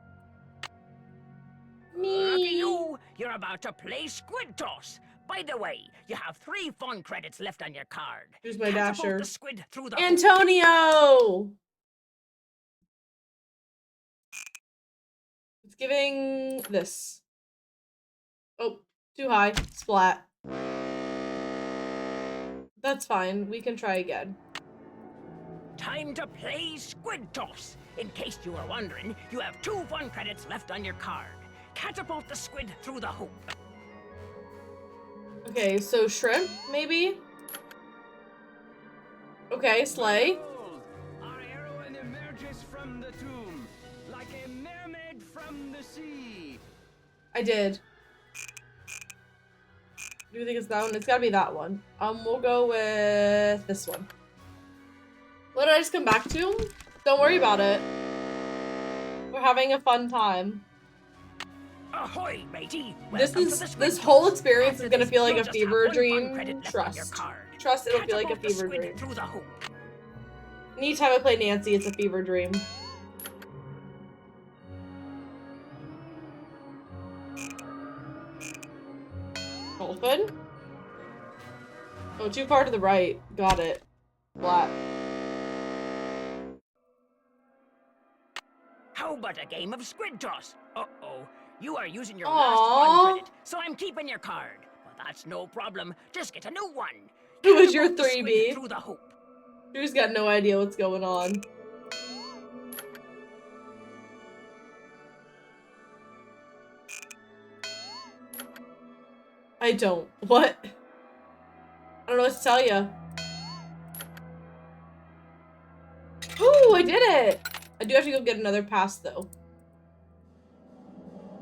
K: Lucky you! You're about to play squid toss. By the way, you have 3 fun credits left on your card.
A: Here's my
K: Catapult
A: dasher.
K: the squid through the
A: Antonio! It's giving this. Oh, too high. Splat. That's fine. We can try again.
K: Time to play squid toss. In case you were wondering, you have 2 fun credits left on your card. Catapult the squid through the hoop.
A: Okay, so shrimp, maybe? Okay, slay.
L: Our hero in
G: proceed.
A: I did. Do you think it's that one? It's gotta be that one. We'll go with this one. What did I just come back to? Don't worry about it. We're having a fun time.
K: Ahoy, matey!
A: This whole experience is gonna feel like a fever dream. Trust. Trust it'll feel like a fever dream. Anytime I play Nancy, it's a fever dream. Open? Oh, too far to the right. Got it. Flat.
K: How about a game of squid toss? Uh-oh. You are using your last fun credit, so I'm keeping your card. But that's no problem. Just get a new one.
A: Who is your
K: Catapult the squid
A: 3B?
K: through the hoop.
A: Drew's got no idea what's going on. I don't. What? I don't know what to tell you. Ooh, I did it! I do have to go get another pass, though.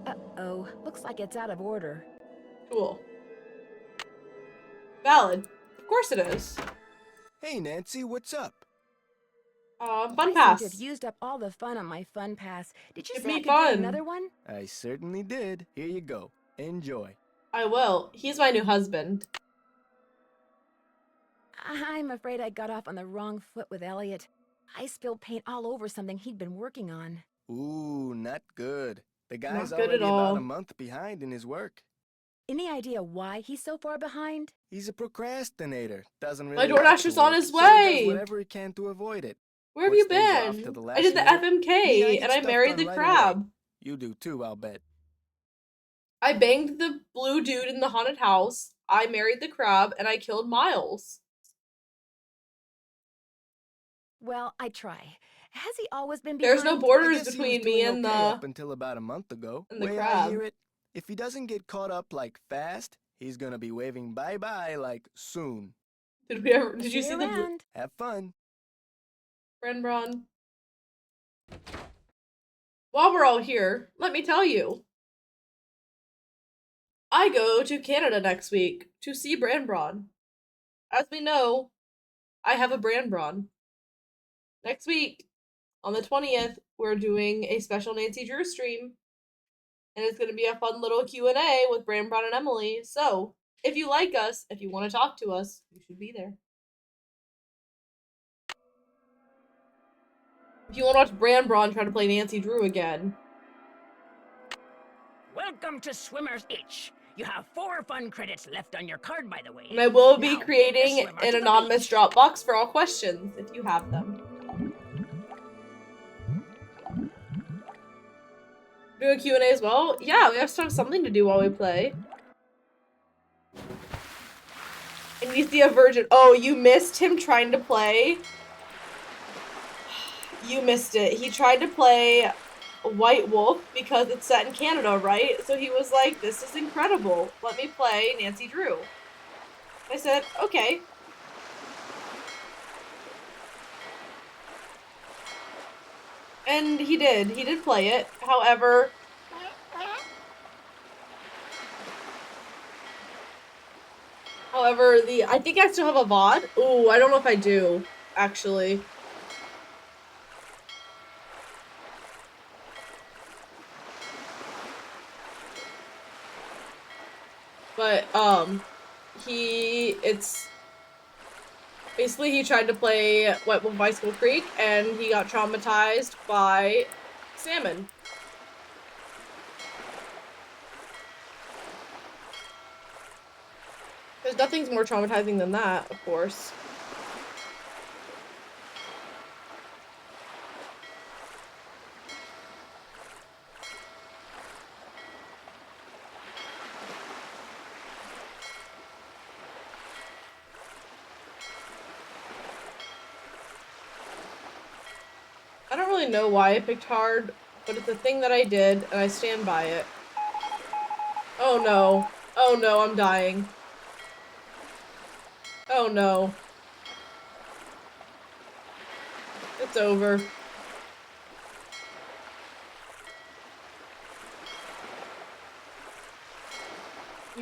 B: Uh-oh. Looks like it's out of order.
A: Cool. Valid. Of course it is.
E: Hey, Nancy, what's up?
A: Fun
B: I
A: pass.
B: seem to have used up all the fun on my fun pass. Did you
A: Give
B: say
A: me
B: I could
A: fun.
B: get another one?
E: I certainly did. Here you go. Enjoy.
A: I will. He's my new husband.
B: I'm afraid I got off on the wrong foot with Elliot. I spilled paint all over something he'd been working on.
E: Ooh, not good. The guy's
A: Not good
E: already
A: at all.
E: about a month behind in his work.
B: Any idea why he's so far behind?
E: He's a procrastinator. Doesn't really
A: My
E: like
A: DoorDasher's
E: to
A: on
E: work,
A: his
E: so he does
A: way.
E: whatever he can to avoid it.
A: Where have
E: Puts
A: you
E: things off to
A: been?
E: the
A: I
E: last
A: did the
E: minute.
A: FMK
E: Me, I get
A: and I
E: stuff
A: married the
E: done right
A: crab.
E: away. You do too, I'll bet.
A: I banged the blue dude in the haunted house. I married the crab and I killed Miles.
B: Well, I try. Has he always been
A: There's
B: behind?
A: no
E: I
A: borders
E: guess he was
A: between me
E: doing
A: and
E: okay
A: the
E: up until about a month ago.
A: and the
E: Way I
A: crab.
E: hear it, if he doesn't get caught up like fast, he's gonna be waving bye-bye like soon.
A: Did we ever? Did
B: See
A: you see the
B: around.
E: Have fun.
A: Brenbron? While we're all here, let me tell you. I go to Canada next week to see Branbron. As we know, I have a Branbron. Next week, on the 20th, we're doing a special Nancy Drew stream. And it's going to be a fun little Q&A with Branbron and Emily. So, if you like us, if you want to talk to us, you should be there. If you want to watch Branbron try to play Nancy Drew again.
K: Welcome to Swimmer's Itch. You have 4 fun credits left on your card, by the way.
A: And I will be
K: Now,
A: creating
K: take the swimmer
A: an
K: to the
A: anonymous
K: beach.
A: Dropbox for all questions, if you have them. Do a Q&A as well? Yeah, we have to have something to do while we play. And you see a virgin. Oh, you missed him trying to play? You missed it. He tried to play White Wolf because it's set in Canada, right? So he was like, this is incredible. Let me play Nancy Drew. I said, okay. And he did. He did play it. However, I think I still have a VOD. Ooh, I don't know if I do, actually. But, it's basically he tried to play White Wolf Bicycle Creek and he got traumatized by salmon. There's nothing's more traumatizing than that, of course. I don't really know why I picked hard, but it's a thing that I did, and I stand by it. Oh no. Oh no, I'm dying. Oh no. It's over.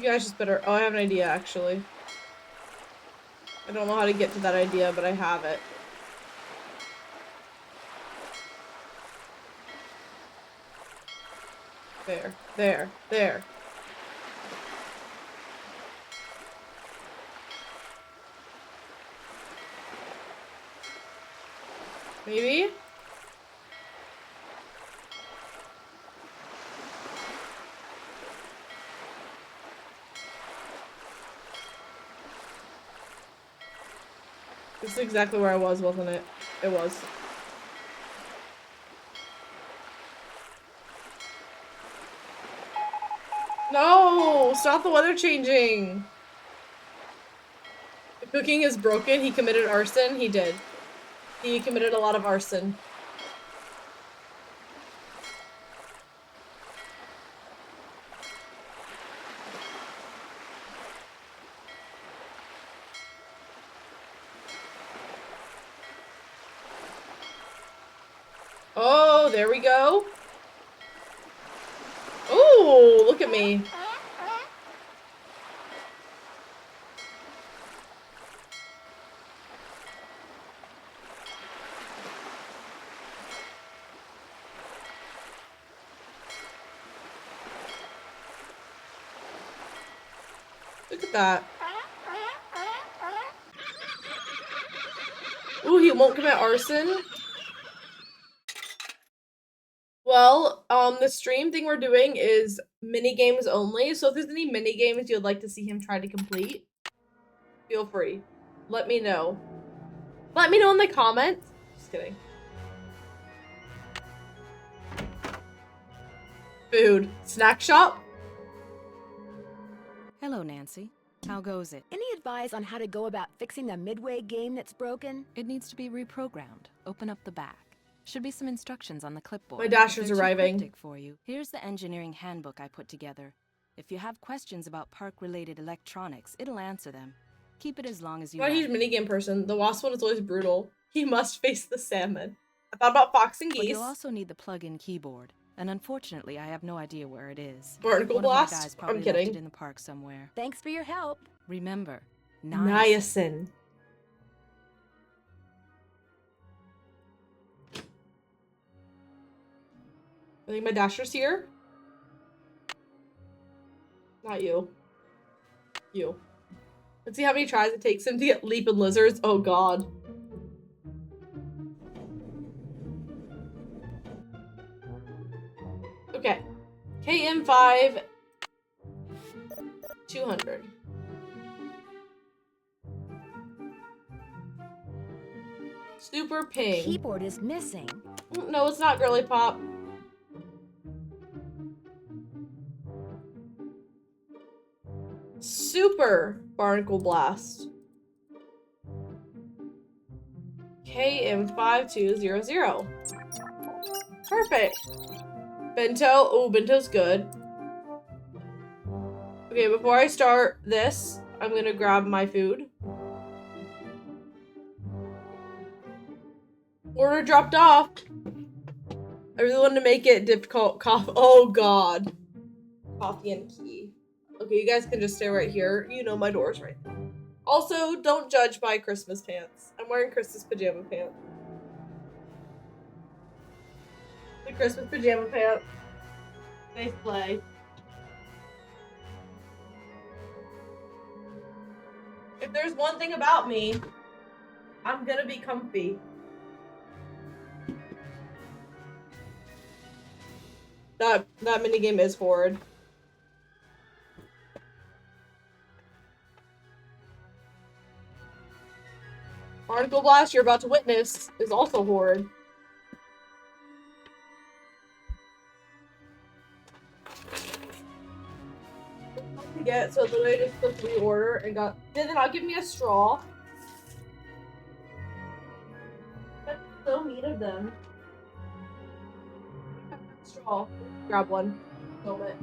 A: You guys just better. Oh, I have an idea actually. I don't know how to get to that idea, but I have it. There, there, there. Maybe? This is exactly where I was, wasn't it? It was. No! Stop the weather changing! The cooking is broken. He committed arson. He did. He committed a lot of arson. Oh, there we go. Oh, look at me. Look at that. Ooh, he won't commit arson. Well, the stream thing we're doing is mini games only. So if there's any mini games you'd like to see him try to complete, feel free. Let me know. Let me know in the comments. Just kidding. Food. Snack shop?
J: Hello, Nancy. How goes it?
B: Any advice on how to go about fixing the Midway game that's broken?
J: It needs to be reprogrammed. Open up the back. Should be some instructions on the clipboard.
A: My dasher's
J: If they're too
A: arriving.
J: cryptic for you, here's the engineering handbook I put together. If you have questions about park-related electronics, it'll answer them. Keep it as long as you
A: I'm not a
J: like.
A: huge minigame person. The wasp one is always brutal. He must face the salmon. I thought about fox and
J: But
A: geese.
J: you'll also need the plug-in keyboard. And unfortunately, I have no idea where it is.
A: Barnacle
J: One of my
A: blast?
J: guys probably
A: I'm
J: left
A: kidding.
J: it in the park somewhere.
B: Thanks for your help.
J: Remember,
A: Niacin. I think my dasher's here. Not you. You. Let's see how many tries it takes him to get leaping lizards. Oh god. Okay. KM5 200. Super ping.
B: Keyboard is missing.
A: No, it's not girly pop. Super barnacle blast. KM5200. Perfect. Bento. Oh, bento's good. Okay, before I start this, I'm gonna grab my food. Order dropped off. I really wanted to make it difficult. Oh god. Coffee and key. Okay, you guys can just stay right here. You know my door's right there. Also, don't judge my Christmas pants. I'm wearing Christmas pajama pants. The Christmas pajama pants. They slay. If there's one thing about me, I'm gonna be comfy. That minigame is horrid. Barnacle blast you're about to witness is also horrid. To get so literally just clicked reorder and got. Did they not give me a straw? That's so mean of them. Straw. Grab one. Moment.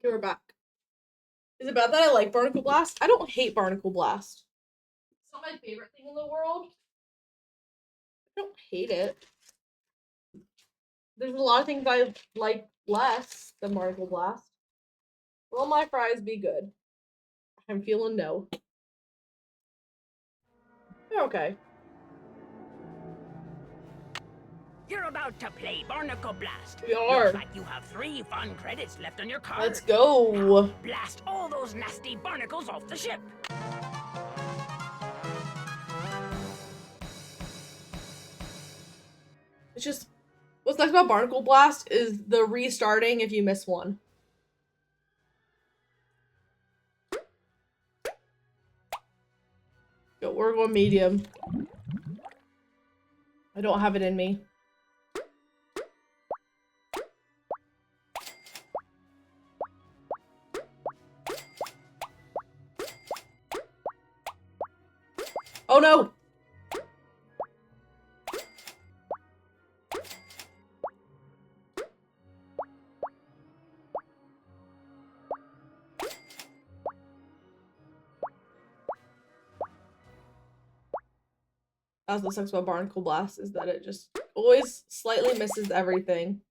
A: Okay, we're back. Is it bad that I like Barnacle Blast? I don't hate Barnacle Blast. It's not my favorite thing in the world. I don't hate it. There's a lot of things I like less than Barnacle Blast. Will my fries be good? I'm feeling no. They're okay.
K: You're about to play Barnacle Blast.
A: We are.
K: Looks like you have 3 fun credits left on your card.
A: Let's go.
K: Now, blast all those nasty barnacles off the ship.
A: It's just, what's nice about Barnacle Blast is the restarting if you miss one. Go, we're going medium. I don't have it in me. Oh no! That's what sucks about Barnacle Blast, is that it just always slightly misses everything.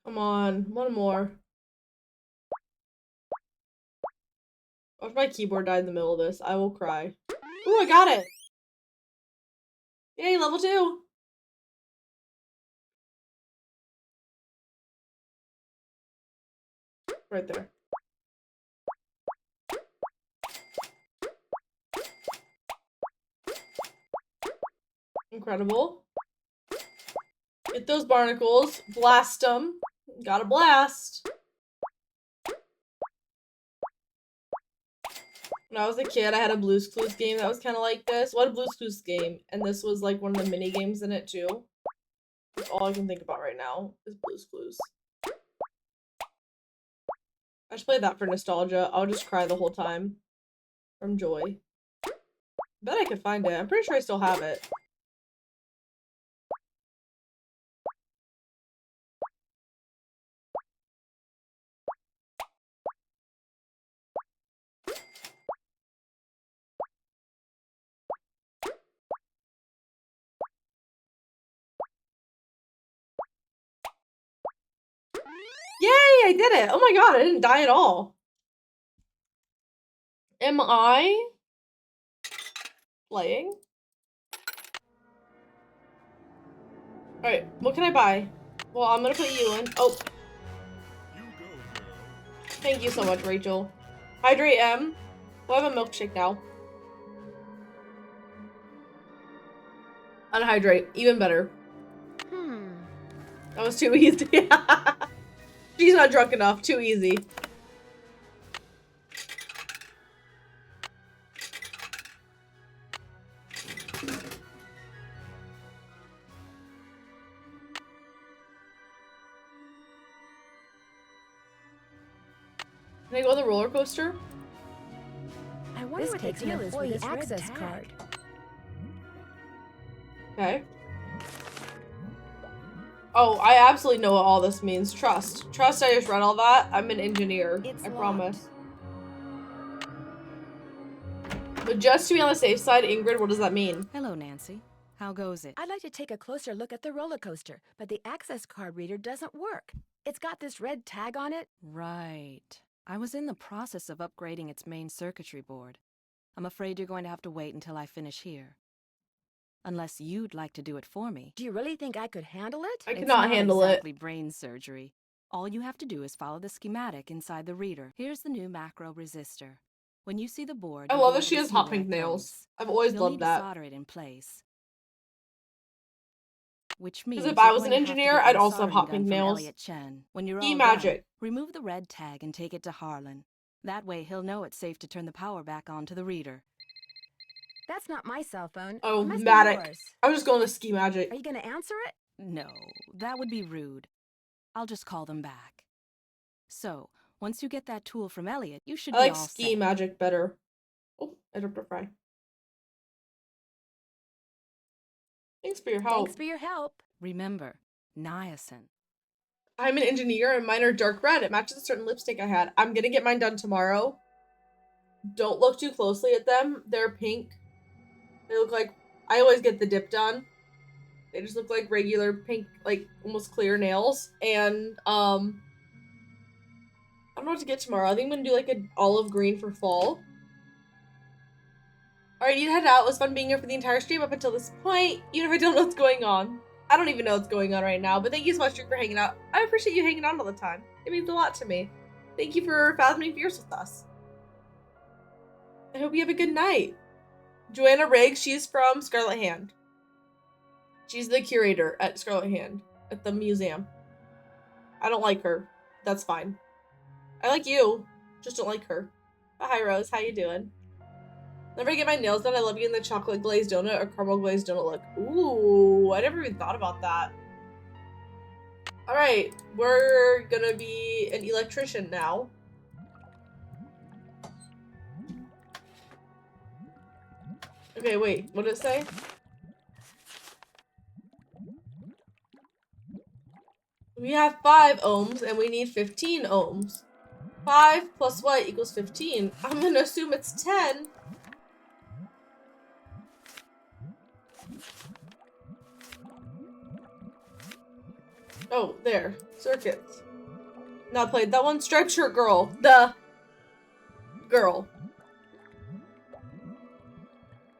A: Come on, one more. What if my keyboard died in the middle of this? I will cry. Ooh, I got it! Yay, level 2! Right there. Incredible. Get those barnacles. Blast them. Gotta blast. When I was a kid, I had a Blue's Clues game that was kind of like this. What a Blue's Clues game. And this was like one of the mini games in it too. That's all I can think about right now is Blue's Clues. I should play that for nostalgia. I'll just cry the whole time. From joy. Bet I could find it. I'm pretty sure I still have it. Yay! I did it! Oh my god, I didn't die at all. Am I playing? Alright, what can I buy? Well, I'm gonna put you in. Oh. Thank you so much, Rachel. Hydrate M. We'll have a milkshake now. Unhydrate. Even better. That was too easy. She's not drunk enough. Too easy. Can I go on the roller coaster?
B: I wonder what the deal is with this access card.
A: Okay. Oh, I absolutely know what all this means. Trust. Trust, I just read all that. I'm an engineer. I promise. But just to be on the safe side, Ingrid, what does that mean?
J: Hello, Nancy. How goes it?
B: I'd like to take a closer look at the roller coaster, but the access card reader doesn't work. It's got this red tag on it.
J: Right. I was in the process of upgrading its main circuitry board. I'm afraid you're going to have to wait until I finish here. Unless you'd like to do it for me.
B: Do you really think I could handle it?
A: I cannot handle
J: it. It's not exactly brain surgery. All you have to do is follow the schematic inside the reader. Here's the new macro resistor. When you see the board,
A: I love that she has hot pink nails. I've always loved that.
J: Solder it in place. Which means
A: because if I was an engineer, I'd also have hot pink nails.
J: When you're
A: E-magic.
J: remove the red tag and take it to Harlan. That way he'll know it's safe to turn the power back on to the reader.
B: That's not my cell phone.
A: Oh,
B: It must be
A: Matic.
B: yours.
A: I was just going to ski magic.
B: Are you gonna answer it?
J: No, that would be rude. I'll just call them back. So, once you get that tool from Elliot, you should
A: I
J: be
A: like
J: all
A: ski
J: set.
A: magic better. Oh, I dropped a fry. Thanks for your help.
B: Thanks for your help.
J: Remember, niacin.
A: I'm an engineer and mine are dark red. It matches a certain lipstick I had. I'm gonna get mine done tomorrow. Don't look too closely at them. They're pink. They look like, I always get the dip done. They just look like regular pink, like almost clear nails. And I don't know what to get tomorrow. I think I'm gonna do like an olive green for fall. Alright, you head out. It was fun being here for the entire stream up until this point, even if I don't know what's going on. I don't even know what's going on right now, but thank you so much for hanging out. I appreciate you hanging out all the time. It means a lot to me. Thank you for fathoming fears with us. I hope you have a good night. Joanna Riggs, she's from Scarlet Hand. She's the curator at Scarlet Hand, at the museum. I don't like her. That's fine. I like you, just don't like her. But hi Rose, how you doing? Whenever I get my nails done, I love getting the chocolate glazed donut or caramel glazed donut look. Ooh, I never even thought about that. Alright, we're gonna be an electrician now. Okay, wait, what did it say? We have 5 ohms and we need 15 ohms. 5 plus what equals 15? I'm gonna assume it's 10. Oh, there. Circuits. Not played that one. Striped shirt girl. The girl.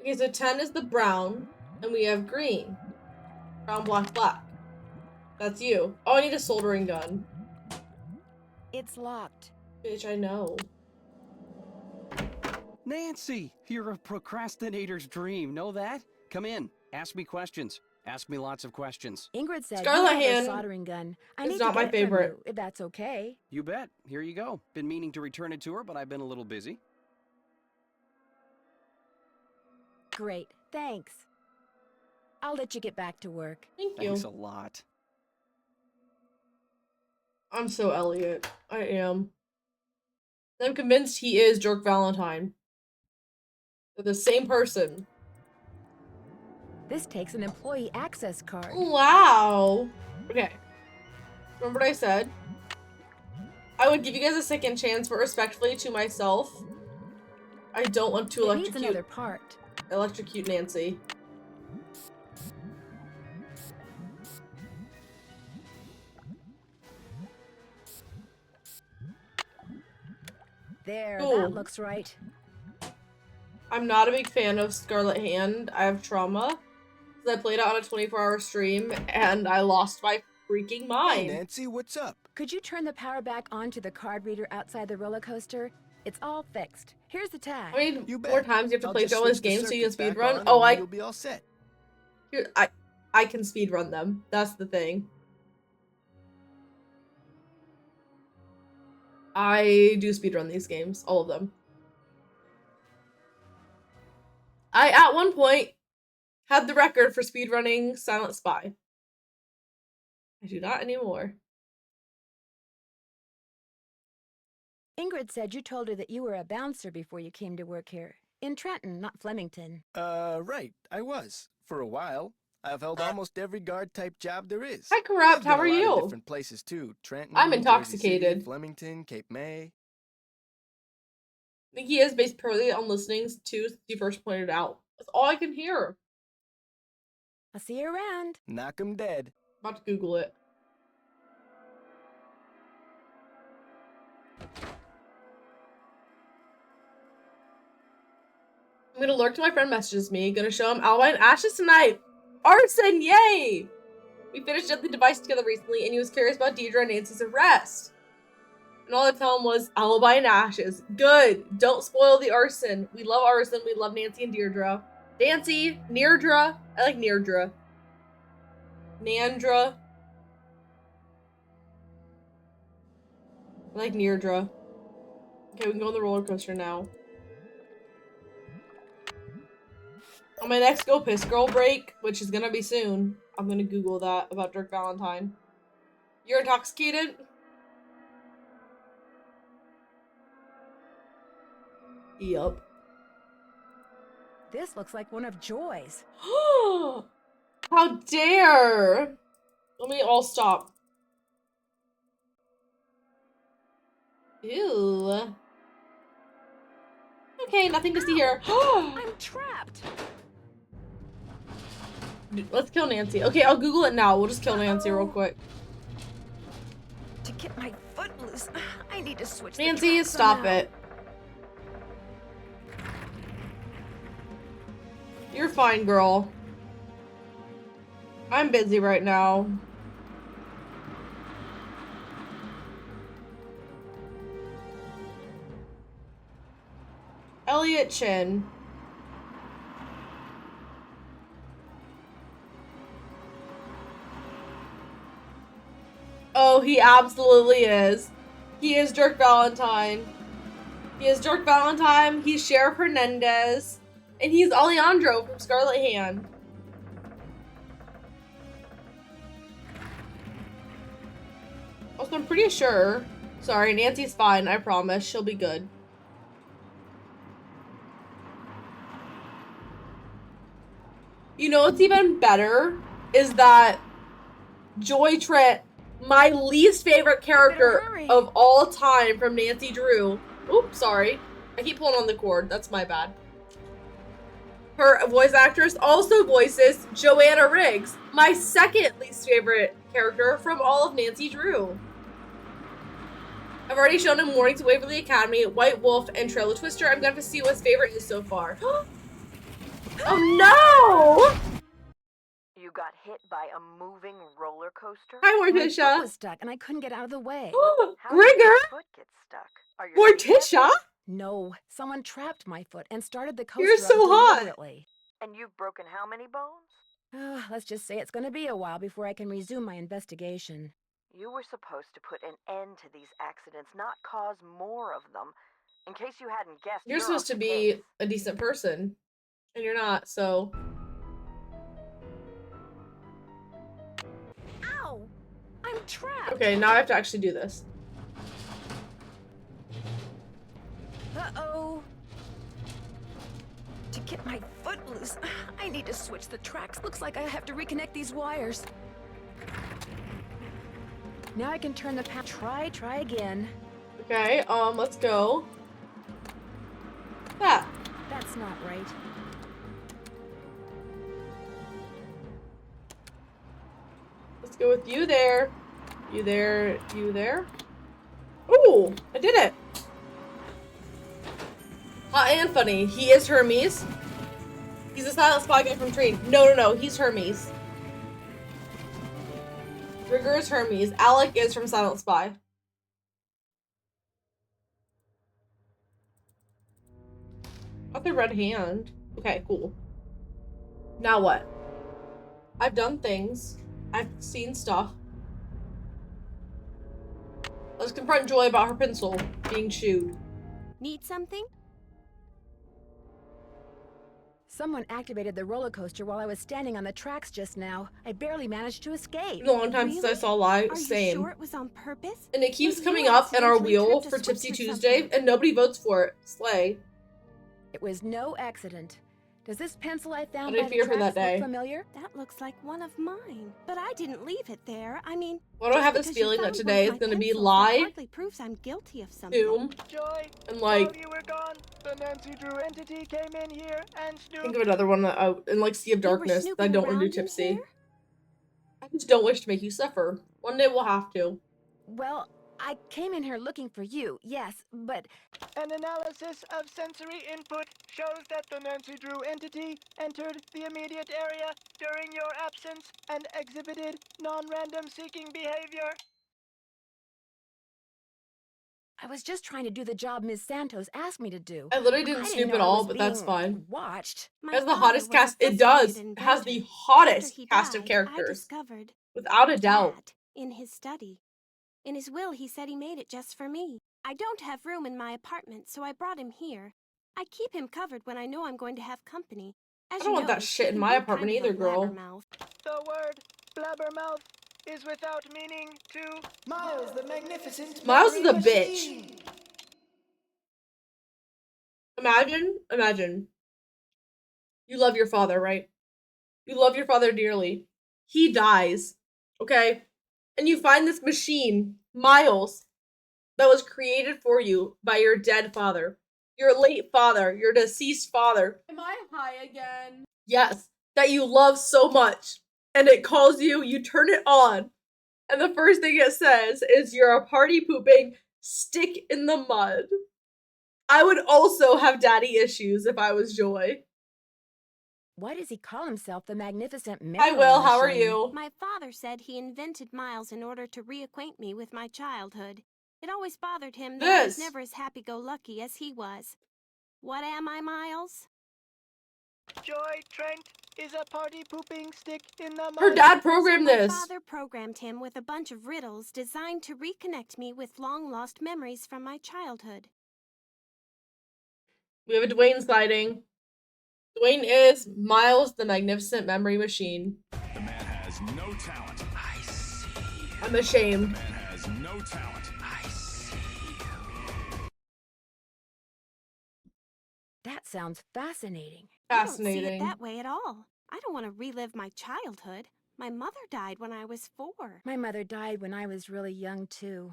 A: Okay, so 10 is the brown, and we have green. Brown, black, black. That's you. Oh, I need a soldering gun.
B: It's locked.
A: Bitch, I know.
G: Nancy, you're a procrastinator's dream. Know that? Come in. Ask me questions. Ask me lots of questions.
B: Ingrid said
A: Scarlet
B: you have
A: Hand
B: a soldering gun. I
A: is
B: need
A: not
B: to
A: my
B: get it from
A: favorite.
B: you, if that's okay.
G: You bet. Here you go. Been meaning to return it to her, but I've been a little busy.
B: Great, thanks. I'll let you get back to work.
A: Thank you.
G: Thanks a lot.
A: I'm so Elliot. I am. I'm convinced he is Jork Valentine. They're the same person.
B: This takes an employee access card.
A: Wow. Okay. Remember what I said? I would give you guys a second chance, but respectfully to myself, I don't want to
B: It needs another part.
A: electrocute Nancy.
B: There,
A: Ooh.
B: that looks right.
A: I'm not a big fan of Scarlet Hand. I have trauma. I played it on a 24-hour stream, and I lost my freaking mind.
E: Hey, Nancy, what's up?
B: Could you turn the power back on to the card reader outside the roller coaster? It's all fixed. Here's the tag.
A: I mean,
E: You bet.
A: more times you have to
E: I'll
A: play
E: just
A: through all these
E: switch the
A: games so you can
E: circuits back
A: speedrun.
E: on
A: Oh,
E: and you'll be all set.
A: I can speedrun them. That's the thing. I do speedrun these games, all of them. I, at one point, had the record for speedrunning Silent Spy. I do not anymore.
B: Ingrid said you told her that you were a bouncer before you came to work here. In Trenton, not Flemington.
E: Right. I was. For a while. I've held almost every guard-type job there is.
A: Hi, Corrupt.
E: I've
A: How
E: been
A: are
E: a lot of
A: you?
E: different places, too. Trenton,
A: I'm
E: Jersey
A: intoxicated.
E: City, Flemington, Cape May.
A: I think he is based purely on listenings too, since you first pointed out. That's all I can hear.
B: I'll see you around.
E: Knock 'em dead.
A: I'm about to Google it. I'm gonna lurk till my friend messages me. Gonna show him Alibi and Ashes tonight. Arson, yay! We finished up the device together recently, and he was curious about Deidre and Nancy's arrest. And all I tell him was Alibi and Ashes. Good. Don't spoil the arson. We love arson. We love Nancy and Deirdre. Nancy, Neirdre. I like Neirdre. Nandra. I like Neirdre. Okay, we can go on the roller coaster now. On my next Go Piss Girl break, which is gonna be soon, I'm gonna Google that about Dirk Valentine. You're intoxicated? Yup.
B: This looks like one of Joy's.
A: How dare! Let me all stop. Ew. Okay, nothing to see here.
B: I'm trapped.
A: Let's kill Nancy. Okay, I'll Google it now. We'll just kill Nancy real quick.
B: To get my foot loose, I need to switch.
A: Nancy, stop it. You're fine, girl. I'm busy right now. Elliot Chin. Oh, he absolutely is. He is Dirk Valentine. He is Dirk Valentine. He's Sheriff Hernandez. And he's Alejandro from Scarlet Hand. Also, I'm pretty sure. Sorry, Nancy's fine. I promise. She'll be good. You know what's even better? Is that Joy Trent, my least favorite character of all time from Nancy Drew. Oops, sorry. I keep pulling on the cord. That's my bad. Her voice actress also voices Joanna Riggs, my second least favorite character from all of Nancy Drew. I've already shown him Mornings at Waverly Academy, White Wolf, and Trail of Twister. I'm going to see what his favorite is so far. Oh no!
D: You got hit by a moving roller coaster?
A: Hi,
B: My foot
A: Morticia.
B: was stuck and I couldn't get out of the way.
D: How did your
A: Grigger?
D: foot get stuck? Are your feet
A: Morticia?
D: heavy?
B: No, someone trapped my foot and started the coaster
A: You're
B: up
A: so hot.
B: deliberately.
D: And you've broken how many bones?
B: Let's just say it's going to be a while before I can resume my investigation.
D: You were supposed to put an end to these accidents, not cause more of them. In case you hadn't guessed,
A: You're supposed to be a decent person. And you're not, so.
B: Ow! I'm trapped!
A: Okay, now I have to actually do this.
B: Uh-oh! To get my foot loose, I need to switch the tracks. Looks like I have to reconnect these wires. Now I can turn the path. Try again.
A: Okay, let's go. That.
B: That's not right.
A: Let's go with you there. You there, you there. Ooh, I did it. Hot and funny. He is Hermes. He's a silent spy guy from Train. No, he's Hermes. Rigger is Hermes. Alec is from Silent Spy. Got the red hand. Okay, cool. Now what? I've done things. I've seen stuff. Let's confront Joy about her pencil being chewed.
F: Need something?
B: Someone activated the roller coaster while I was standing on the tracks just now. I barely managed to escape.
A: It's been a long time since I saw live.
F: Are
A: Same.
F: you sure it was on purpose?
A: And it keeps
F: Maybe
A: coming
F: you
A: up in our
F: accidentally
A: wheel
F: tripped a
A: for
F: switch
A: Tipsy
F: or
A: Tuesday,
F: something.
A: and nobody votes for it. Slay.
B: It was no accident. Does this pencil I found
A: What did
B: by
A: I
B: the
A: fear for
B: tracks
A: that day?
B: look familiar?
F: That looks like one of mine. But I didn't leave it there. I mean,
A: Why do I
F: just
A: have this
F: because you
A: feeling that
F: found
A: today
F: one of
A: is gonna
F: my
A: be
F: pencils, that
A: lie,
F: hardly proves I'm guilty of something.
A: doom,
H: Joy,
A: and
H: while
A: like
H: you were gone, the Nancy Drew entity came in here and
A: think
H: snooped.
A: of another one in like Sea of
F: They were
A: Darkness that I
F: snooping
A: don't want to do
F: around in
A: Tipsy.
F: here?
A: I just don't wish to make you suffer. One day we'll have to.
B: Well, I came in here looking for you, yes, but
H: An analysis of sensory input shows that the Nancy Drew entity entered the immediate area during your absence and exhibited non-random seeking behavior.
B: I was just trying to do the job Ms. Santos asked me to do.
A: I literally
B: I
A: didn't
B: didn't
A: snoop
B: know
A: at
B: I
A: all,
B: was
A: but that's
B: being
A: fine.
B: watched.
F: My
A: It has the
F: father
A: hottest
F: was a
A: cast. It does.
F: frustrated
A: It has the
F: inventor.
A: hottest
F: After he
A: cast of
F: died, I
A: characters,
F: discovered
A: without a doubt.
F: that in his study. In his will, he said he made it just for me. I don't have room in my apartment, so I brought him here. I keep him covered when I know I'm going to have company. As
A: I don't want that shit in my apartment either, girl.
H: The word blabbermouth is without meaning to Miles the Magnificent.
A: Miles is a
H: Memory
A: bitch.
H: Machine.
A: Imagine. You love your father, right? You love your father dearly. He dies, okay? And you find this machine, Miles, that was created for you by your dead father. Your late father, your deceased father. Am I high again? Yes, that you love so much. And it calls you, you turn it on. And the first thing it says is you're a party pooping stick in the mud. I would also have daddy issues if I was Joy.
B: Why does he call himself the Magnificent Memory
A: Hi, Will. How are
B: Machine?
A: you?
F: My father said he invented Miles in order to reacquaint me with my childhood. It always bothered him that I was never as happy-go-lucky as he was. What am I, Miles?
H: Joy Trent is a party pooping stick in the mud.
A: Her dad programmed this.
F: My father programmed him with a bunch of riddles designed to reconnect me with long-lost memories from my childhood.
A: We have a Dwayne sighting. Dwayne is Miles the Magnificent Memory Machine.
L: The man has no talent. I see.
A: I'm ashamed.
L: The man has no talent. I see.
B: That sounds fascinating.
F: I don't see it that way at all. I don't want to relive my childhood. My mother died when I was 4.
B: My mother died when I was really young, too.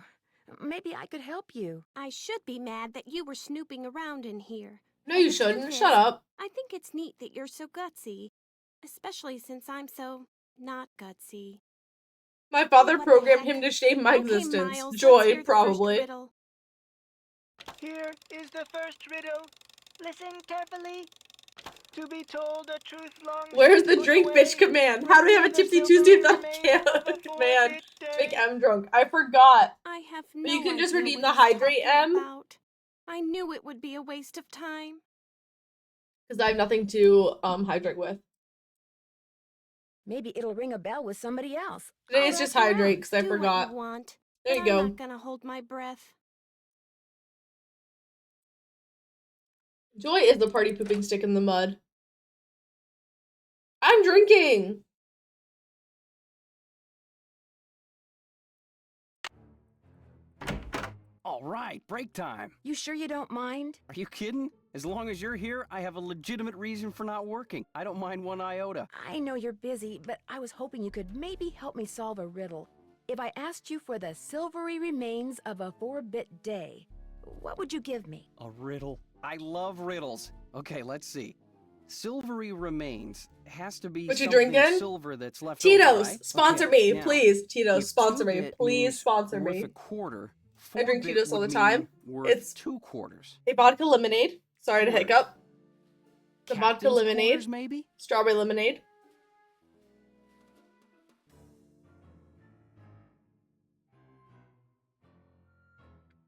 B: Maybe I could help you.
F: I should be mad that you were snooping around in here.
A: No, you shouldn't. Shut up.
F: I think it's neat that you're so gutsy. Especially since I'm so not gutsy.
A: My father programmed him to shame my existence.
F: Miles,
A: Joy, probably.
H: Here is the first riddle. Listen carefully. To be told a truth long.
A: Where's the drink bitch command? How do we have a Tipsy Tuesday without a command to make M drunk? I forgot.
F: I have
A: but
F: no
A: you can just
F: idea
A: redeem
F: what
A: the
F: he's
A: hydrate
F: talking
A: M.
F: about. I knew it would be a waste of time.
A: Because I have nothing to hydrate with.
B: Maybe it'll ring a bell with somebody else.
A: Today it's just hydrate because I
F: Do
A: forgot.
F: what you want,
A: There you
F: but
A: go.
F: I'm not gonna hold my breath.
A: Joy is the party pooping stick in the mud. I'm drinking.
G: All right, break time.
B: You sure you don't mind?
G: Are you kidding? As long as you're here, I have a legitimate reason for not working. I don't mind one iota.
B: I know you're busy, but I was hoping you could maybe help me solve a riddle. If I asked you for the silvery remains of a 4-bit day, what would you give me?
G: A riddle? I love riddles. Okay, let's see. Silvery remains has to be
A: What you
G: something
A: drinking?
G: silver that's left
A: Tito's,
G: over, right?
A: sponsor
G: Okay,
A: me,
G: now,
A: please. Tito's,
G: if
A: sponsor me.
G: 2-bit
A: Please
G: means
A: sponsor
G: worth
A: me.
G: a quarter,
A: I drink
G: 4-bit
A: Tito's all the
G: would
A: time.
G: mean worth
A: It's
G: 2 quarters.
A: a vodka lemonade. Sorry to
G: Quarters.
A: hiccup. The vodka
G: Captain's
A: lemonade.
G: quarters, maybe?
A: Strawberry lemonade.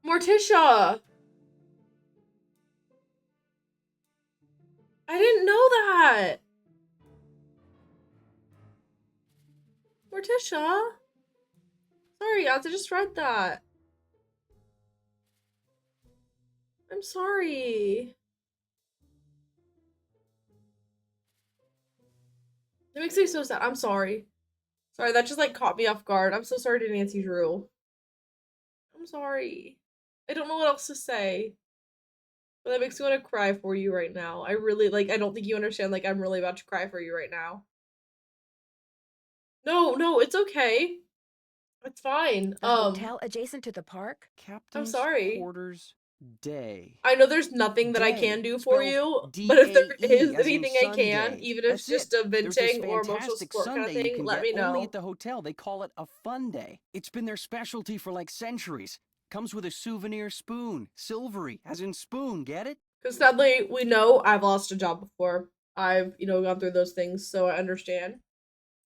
A: Morticia! I didn't know that! Morticia? Sorry, guys, I just read that. I'm sorry. It makes me so sad. I'm sorry. Sorry, that just like caught me off guard. I'm so sorry to Nancy Drew. I'm sorry. I don't know what else to say. But that makes me want to cry for you right now. I really, like, I don't think you understand, like, I'm really about to cry for you right now. No, it's okay. It's fine.
B: The hotel adjacent to the park?
G: Captain's
A: sorry.
G: Quarters Day.
A: I know there's nothing that I
G: Day,
A: can do for you,
G: spelled
A: but if there
G: D-A-E,
A: is
G: as in
A: anything I can,
G: Sunday.
A: even if it's
G: That's
A: just a
G: There's this
A: venting or emotional
G: fantastic
A: support kind of
G: Sunday you
A: thing,
G: can
A: let
G: get
A: me
G: only
A: know.
G: at the hotel. They call it a fun day. It's been their specialty for like centuries. Comes with a souvenir spoon. Silvery, as in spoon, get it?
A: Because sadly, we know I've lost a job before. I've, gone through those things, so I understand.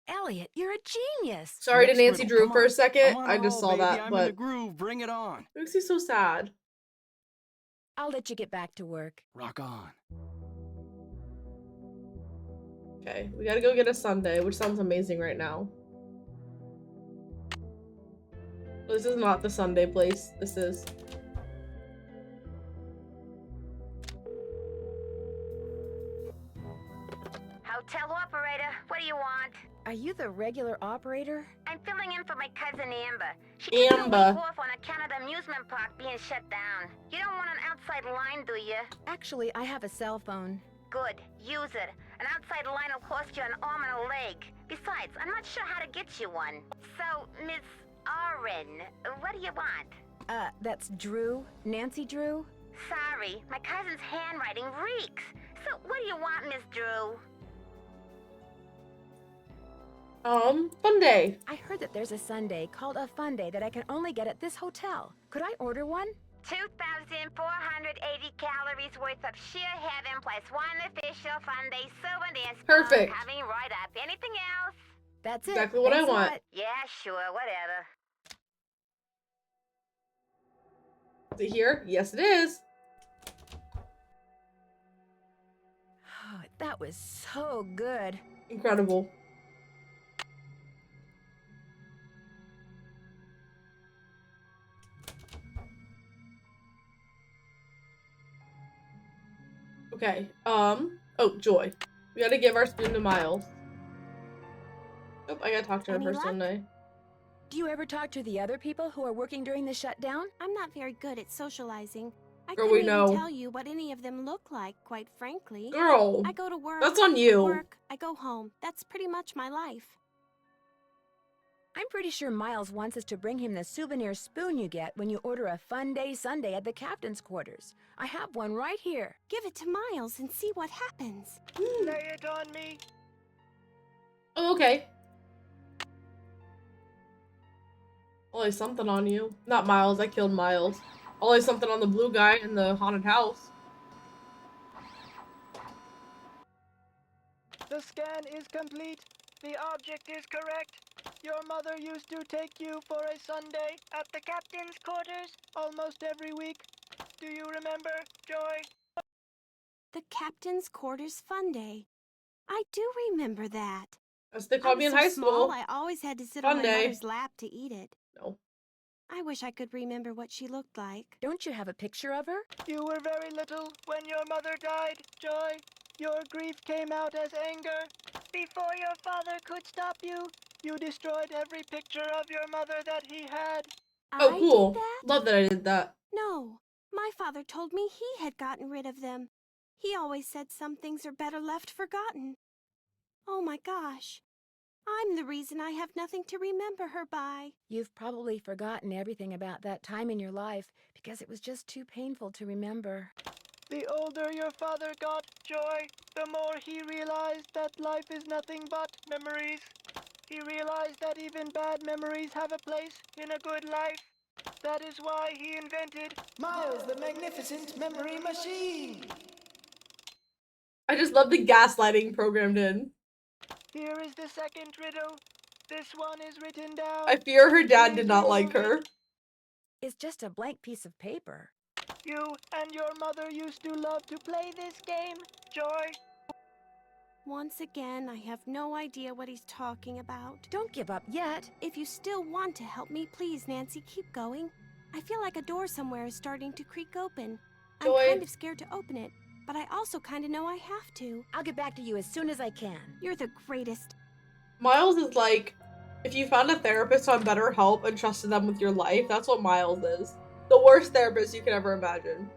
B: Elliot, you're a genius.
A: Sorry
G: Next
A: to Nancy
G: riddle,
A: Drew
G: come
A: for
G: on.
A: a second.
G: I'm on
A: I
G: a
A: just
G: roll,
A: saw
G: baby.
A: that,
G: I'm in the
A: but
G: groove. Bring it on.
A: it makes me so sad.
B: I'll let you get back to work.
G: Rock on.
A: Okay, we gotta go get a sundae, which sounds amazing right now. This is not the sundae place. This is.
M: Hotel operator, what do you want?
B: Are you the regular operator?
M: I'm filling in for my cousin Amber. She took a
A: Amber.
M: week off on account of the amusement park being shut down. You don't want an outside line, do you?
B: Actually, I have a cell phone.
M: Good, use it. An outside line will cost you an arm and a leg. Besides, I'm not sure how to get you one. So, Miss Oren, what do you want?
B: That's Drew? Nancy Drew?
M: Sorry, my cousin's handwriting reeks. So, what do you want, Miss Drew?
A: Fun day.
B: I heard that there's a sundae called a fun day that I can only get at this hotel. Could I order one?
M: 2,480 calories worth of sheer heaven plus one official fun day souvenir spoon
A: Perfect.
M: coming right up. Anything else?
B: That's it.
A: Exactly what I
B: Thanks a
A: want.
B: lot.
M: Yeah, sure, whatever.
A: Is it here? Yes, it is.
B: Oh, that was so good.
A: Incredible. Okay, oh, Joy. We gotta give our spoon to Miles. Oh, I gotta talk to her
F: Any
A: first,
F: luck?
A: don't I?
B: Do you ever talk to the other people who are working during the shutdown?
F: I'm not very good at socializing. I
A: Girl,
F: couldn't
A: we
F: even
A: know.
F: tell you what any of them look like, quite frankly.
A: Girl,
F: I go to work.
A: that's on you.
F: Work, I go home. That's pretty much my life.
B: I'm pretty sure Miles wants us to bring him the souvenir spoon you get when you order a fun day sundae at the captain's quarters. I have one right here.
F: Give it to Miles and see what happens.
H: Lay it on me.
A: Oh, okay. Always something on you. Not Miles, I killed Miles. Always something on the blue guy in the haunted house.
H: The scan is complete. The object is correct. Your mother used to take you for a Sunday at the captain's quarters almost every week. Do you remember, Joy?
F: The captain's quarters fun day. I do remember that.
A: As they
F: I
A: called
F: was
A: me in
F: so
A: high
F: small,
A: school.
F: I always had to sit
A: Fun
F: on my
A: day.
F: mother's lap to eat it.
A: No.
F: I wish I could remember what she looked like.
B: Don't you have a picture of her?
H: You were very little when your mother died, Joy. Your grief came out as anger. Before your father could stop you, you destroyed every picture of your mother that he had.
A: Oh,
F: I
A: cool.
F: did that?
A: Love that I did that.
F: No, my father told me he had gotten rid of them. He always said some things are better left forgotten. Oh my gosh. I'm the reason I have nothing to remember her by.
B: You've probably forgotten everything about that time in your life because it was just too painful to remember.
H: The older your father got, Joy, the more he realized that life is nothing but memories. He realized that even bad memories have a place in a good life. That is why he invented Miles the Magnificent Memory Machine.
A: I just love the gaslighting programmed in.
H: Here is the second riddle. This one is written down.
A: I fear her dad did not like her.
B: It's just a blank piece of paper.
H: You and your mother used to love to play this game, Joy.
F: Once again, I have no idea what he's talking about.
B: Don't give up yet.
F: If you still want to help me, please, Nancy, keep going. I feel like a door somewhere is starting to creak open. I'm
A: Joy.
F: kind of scared to open it, but I also kind of know I have to.
B: I'll get back to you as soon as I can.
F: You're the greatest.
A: Miles is like, if you found a therapist on BetterHelp and trusted them with your life, that's what Miles is. The worst therapist you could ever imagine.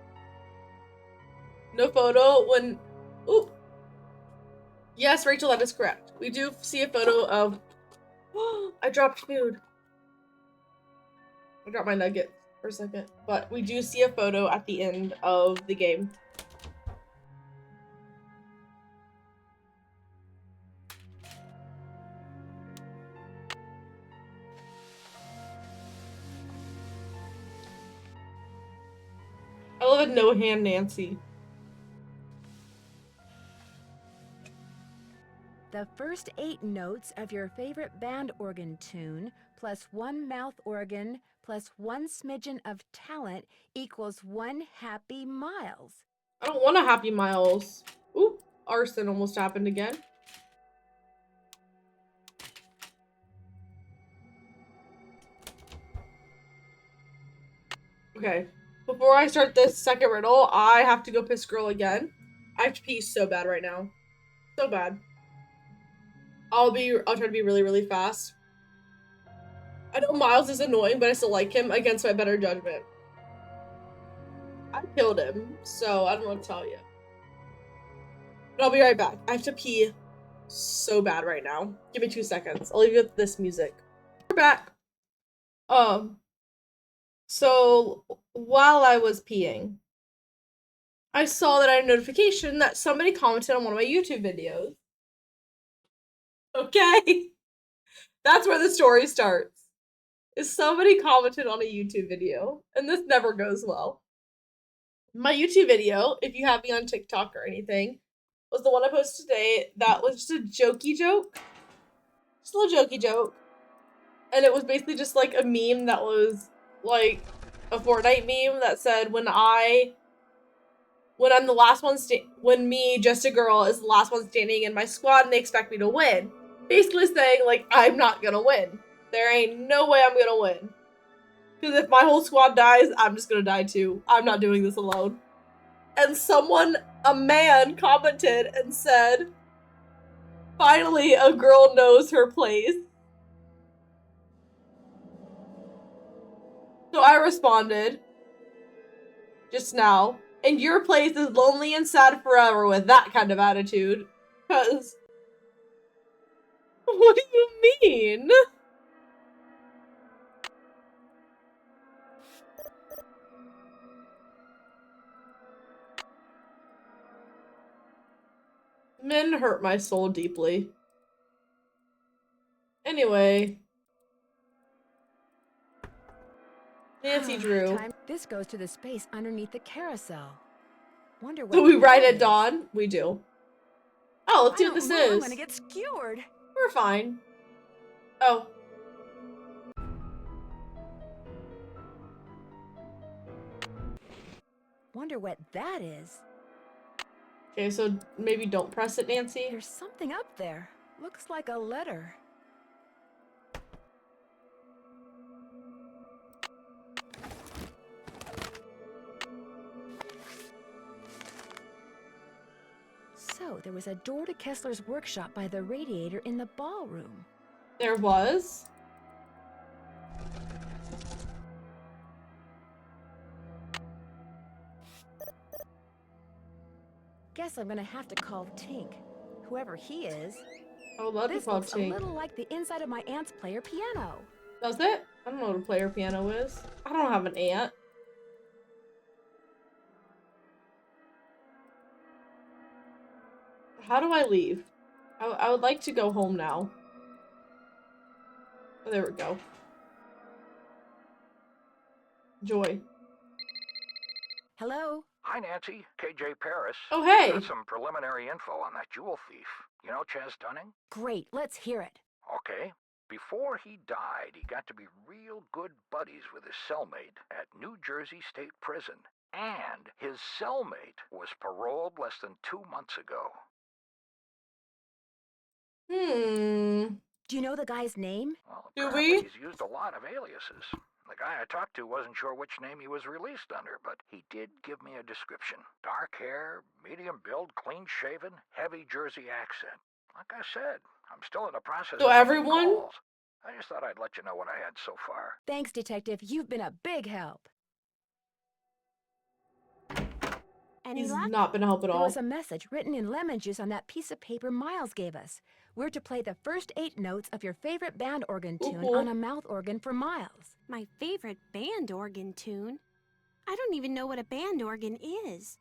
A: No photo when... Ooh. Yes, Rachel, that is correct. We do see a photo of... I dropped food. I dropped my nugget for a second. But we do see a photo at the end of the game. I love a no-hand Nancy.
B: The first 8 notes of your favorite band organ tune, plus 1 mouth organ, plus 1 smidgen of talent equals 1 happy Miles.
A: I don't want a happy Miles. Ooh, arson almost happened again. Okay, before I start this second riddle, I have to go piss girl again. I have to pee so bad right now. So bad. I'll try to be really, really fast. I know Miles is annoying, but I still like him against my better judgment. I killed him, so I don't know what to tell you. But I'll be right back. I have to pee so bad right now. Give me 2 seconds. I'll leave you with this music. We're back. So while I was peeing, I saw that I had a notification that somebody commented on one of my YouTube videos. Okay. That's where the story starts. Is somebody commented on a YouTube video, and this never goes well. My YouTube video, if you have me on TikTok or anything, was the one I posted today. That was just a jokey joke. Just a little jokey joke. And it was basically just like a meme that was like a Fortnite meme that said, when I'm the last one when me, just a girl, is the last one standing in my squad and they expect me to win. Basically saying, like, I'm not gonna win. There ain't no way I'm gonna win. Because if my whole squad dies, I'm just gonna die too. I'm not doing this alone. And a man, commented and said, finally a girl knows her place. So I responded, just now, and your place is lonely and sad forever with that kind of attitude. Because, what do you mean? Men hurt my soul deeply. Anyway. Nancy Drew.
B: This goes to the space underneath the carousel. Wonder what
A: Do we ride
B: that
A: at
B: is.
A: dawn? We do. Oh, let's see what this is.
B: I'm gonna get skewered.
A: We're fine. Oh.
B: Wonder what that is.
A: Okay, so maybe don't press it, Nancy.
B: There's something up there. Looks like a letter. So, there was a door to Kessler's workshop by the radiator in the ballroom.
A: There was?
B: Guess I'm gonna have to call Tink. Whoever he is.
A: I would love to call
B: This looks
A: Tink.
B: a little like the inside of my aunt's player piano.
A: Does it? I don't know what a player piano is. I don't have an aunt. How do I leave? I would like to go home now. Oh, there we go. Joy.
B: Hello?
I: Hi, Nancy. KJ Paris.
A: Oh, hey.
I: Got some preliminary info on that jewel thief. You know Chaz Dunning?
B: Great, let's hear it.
I: Okay. Before he died, he got to be real good buddies with his cellmate at New Jersey State Prison. And his cellmate was paroled less than 2 months ago.
B: Do you know the guy's name?
I: Well,
A: Do
I: apparently
A: we?
I: he's used a lot of aliases. The guy I talked to wasn't sure which name he was released under, but he did give me a description. Dark hair, medium build, clean-shaven, heavy Jersey accent. Like I said, I'm still in the process
A: So
I: of
A: everyone?
I: calls. I just thought I'd let you know what I had so far.
B: Thanks, Detective. You've been a big help.
A: He's not been a help at
B: There
A: all.
B: was a message written in lemon juice on that piece of paper Miles gave us. We're to play the first 8 notes of your favorite band organ tune on a mouth organ for Miles.
F: My favorite band organ tune? I don't even know what a band organ is.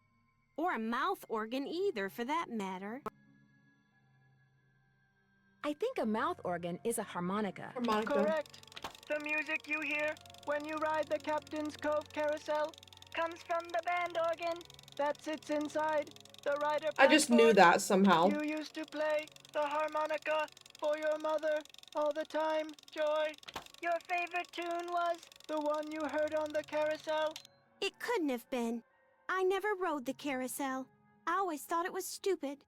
F: Or a mouth organ either, for that matter.
B: I think a mouth organ is a harmonica.
H: Correct. The music you hear when you ride the Captain's Cove Carousel comes from the band organ that sits inside the rider
A: I just knew that somehow.
H: You used to play the harmonica for your mother all the time, Joy. Your favorite tune was the one you heard on the carousel?
F: It couldn't have been. I never rode the carousel. I always thought it was stupid.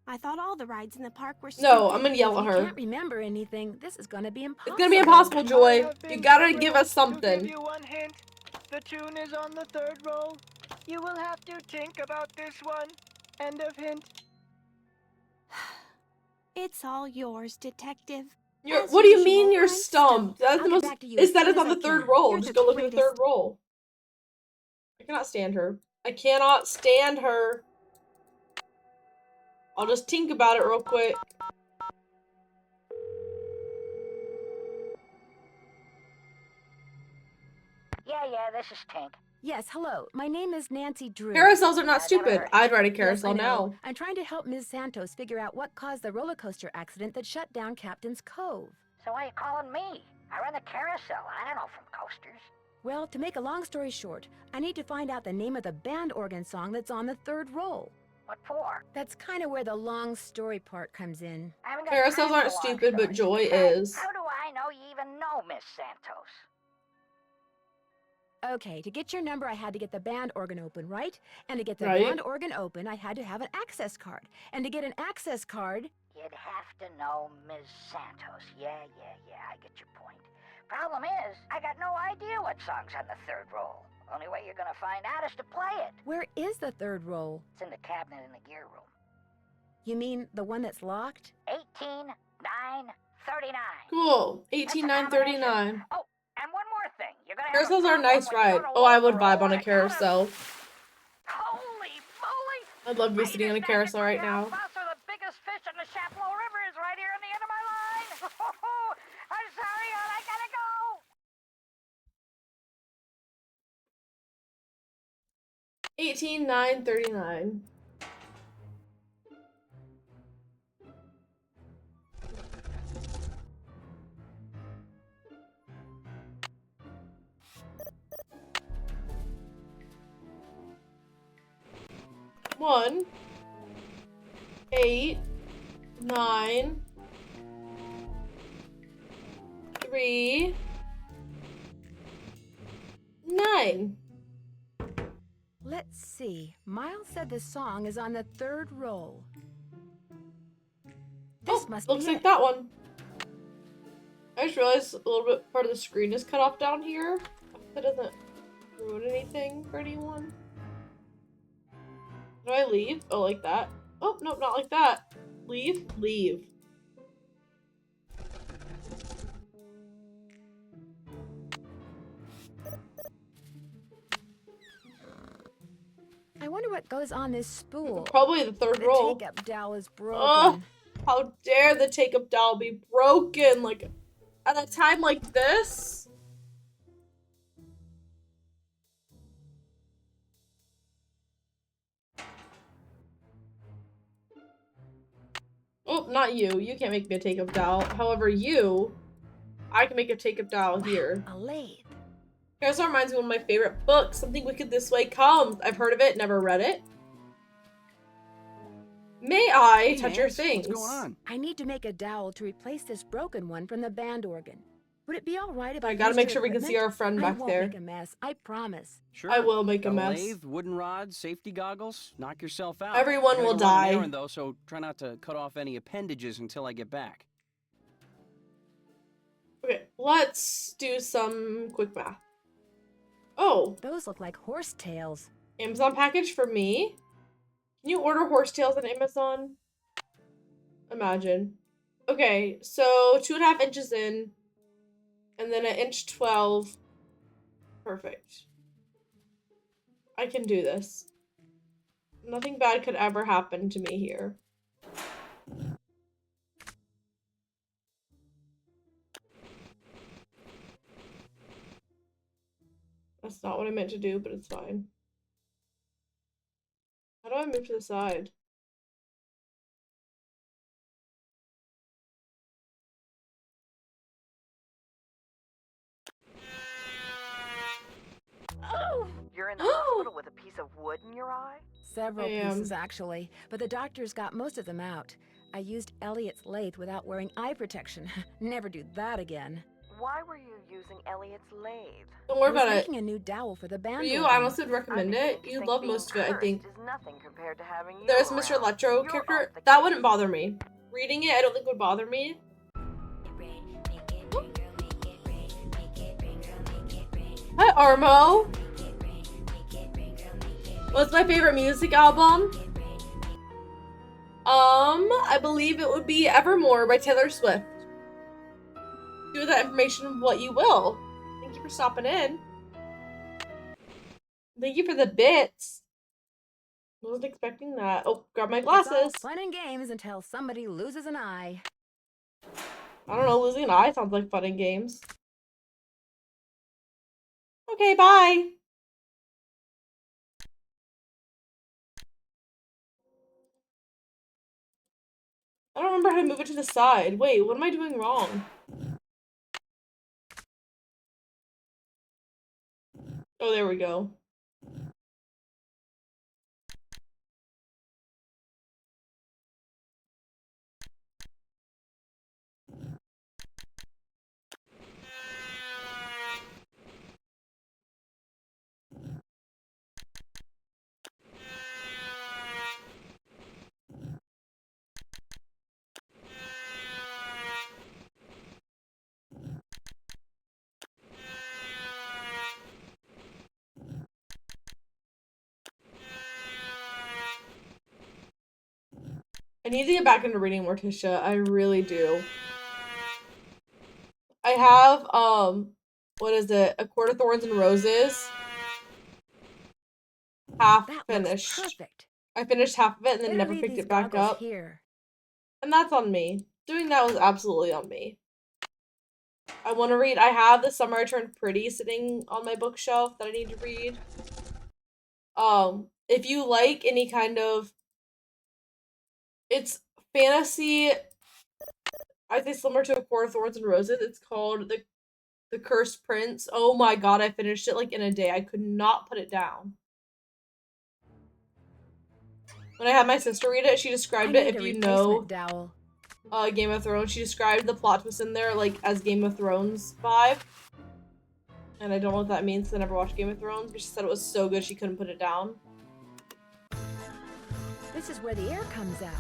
F: I thought all the rides in the park were stupid.
A: No, I'm gonna yell at
B: If you
A: her.
B: can't remember anything, this is gonna be impossible.
A: It's gonna be impossible, Joy. You gotta give us
H: To
A: something.
H: give you one hint, the tune is on the 3rd roll. You will have to think about this one. End of hint.
F: It's all yours, Detective.
A: You're,
F: As
A: what do you
F: usual,
A: mean you're
F: I'm
A: stumped? That's
B: I'll
A: the
B: get
A: most.
B: back to you
A: Is
B: as
A: that
B: soon
A: is
B: as
A: on
B: I
A: the third
B: can.
A: roll?
B: You're
A: Just
B: the
A: go look at the third
F: greatest.
A: roll. I cannot stand her. I cannot stand her. I'll just think about it real quick.
K: Yeah, this is Tink.
B: Yes, hello. My name is Nancy Drew.
A: Carousels are not
K: Never
A: stupid.
K: heard.
A: I'd ride a
B: Yes,
A: carousel
B: I know.
A: now.
B: I'm trying to help Ms. Santos figure out what caused the roller coaster accident that shut down Captain's Cove.
K: So why you calling me? I run the carousel. I don't know from coasters.
B: Well, to make a long story short, I need to find out the name of the band organ song that's on the third roll.
K: What for?
B: That's kind of where the long story part comes in.
K: I haven't got
A: Carousels
K: time for
A: aren't
K: long
A: stupid, but
K: stories.
A: joy
K: Besides,
A: is.
K: How do I know you even know Miss Santos?
B: Okay, to get your number, I had to get the band organ open, right? And to get the
A: Right.
B: band organ open, I had to have an access card. And to get an access card...
K: You'd have to know Miss Santos. Yeah, I get your point. Problem is, I got no idea what song's on the third roll. Only way you're gonna find out is to play it.
B: Where is the third roll?
K: It's in the cabinet in the gear room.
B: You mean the one that's locked?
K: 18939.
A: Cool.
K: That's a
A: 18939.
K: combination. Oh, and one more thing. You're gonna have
A: Carousels are a
K: problem
A: nice
K: when you go
A: ride.
K: to
A: Oh, I
K: walk
A: would
K: the
A: vibe
K: roll
A: on a
K: on account of-
A: carousel.
K: Holy moly!
A: I'd love to be sitting on a carousel right now.
K: How the biggest fish in the Chapleau River is right here on the end of my line. I'm sorry, hon, I gotta go.
A: 18939. One, 8, 9, 3, 9.
B: Let's see. Miles said the song is on the third roll. This must
A: Looks
B: be
A: like
B: it.
A: that one. I just realized a little bit part of the screen is cut off down here. That doesn't ruin anything for anyone. Do I leave? Oh, like that? Oh, nope, not like that. Leave? Leave.
B: I wonder what goes on this spool.
A: Probably the third
B: The
A: roll.
B: take-up dowel is broken.
A: Oh, how dare the take-up dowel be broken? Like, at a time like this? Oh, not you. You can't make me a take-up dowel. However, I can make a take-up dowel here.
B: A lathe.
A: Carousel reminds me of one of my favorite books, Something Wicked This Way Comes. I've heard of it, never read it. May I touch your things?
G: What's going on?
B: I need to make a dowel to replace this broken one from the band organ. Would it be all right if I
A: gotta
B: used
A: make
B: your
A: sure we can see
B: equipment?
A: our friend
B: I
A: back
B: won't
A: there.
B: make a mess, I promise.
G: Sure.
A: I will make a
G: Got
A: mess.
G: lathe, wooden rods, safety goggles. Knock yourself out.
A: Everyone
G: I gotta
A: will
G: go run an
A: die.
G: errand, though, so try not to cut off any appendages until I get back.
A: Okay, let's do some quick math. Oh,
B: Those look like horse tails.
A: Amazon package for me? Can you order horsetails on Amazon? Imagine. Okay, so 2.5 inches in, and then 1.12 inch. Perfect. I can do this. Nothing bad could ever happen to me here. That's not what I meant to do, but it's fine. How do I move to the side?
D: You're in the hospital with a piece of wood in your eye?
B: Several pieces, actually, but the doctors got most of them out. I used Elliot's lathe without wearing eye protection. Never do that again.
D: Why were you using Elliot's lathe?
A: Don't worry
B: I was
A: about it.
B: making a new dowel for the band
A: For you,
B: organ.
A: I almost would recommend it. You love most of it, I think.
D: Is nothing compared to having you
A: There's Mr.
D: around.
A: Electro
D: You're
A: character.
D: off the
A: That
D: case.
A: wouldn't bother me. Reading it, I don't think would bother me. Hi, Armo. What's my favorite music album? I believe it would be Evermore by Taylor Swift. Do with that information what you will. Thank you for stopping in. Thank you for the bits. Wasn't expecting that. Oh, grab my glasses.
B: It's all fun and games until somebody loses an eye.
A: I don't know, losing an eye sounds like fun and games. Okay, bye. I don't remember how to move it to the side. Wait, what am I doing wrong? Oh, there we go. I need to get back into reading Morticia. I really do. I have, what is it? A Court of Thorns and Roses. Half finished.
B: Perfect.
A: I finished half of it and then never picked it back up.
B: Here.
A: And that's on me. Doing that was absolutely on me. I want to read. I have The Summer I Turned Pretty sitting on my bookshelf that I need to read. If you like any kind of, it's fantasy, I'd say similar to A Court of Thorns and Roses. It's called The Cursed Prince. Oh my god, I finished it like in a day. I could not put it down. When I had my sister read it, she described it, if you know Game of Thrones, she described the plot twist in there like as Game of Thrones vibe. And I don't know what that means because I never watched Game of Thrones, but she said it was so good she couldn't put it down.
B: This is where the air comes out.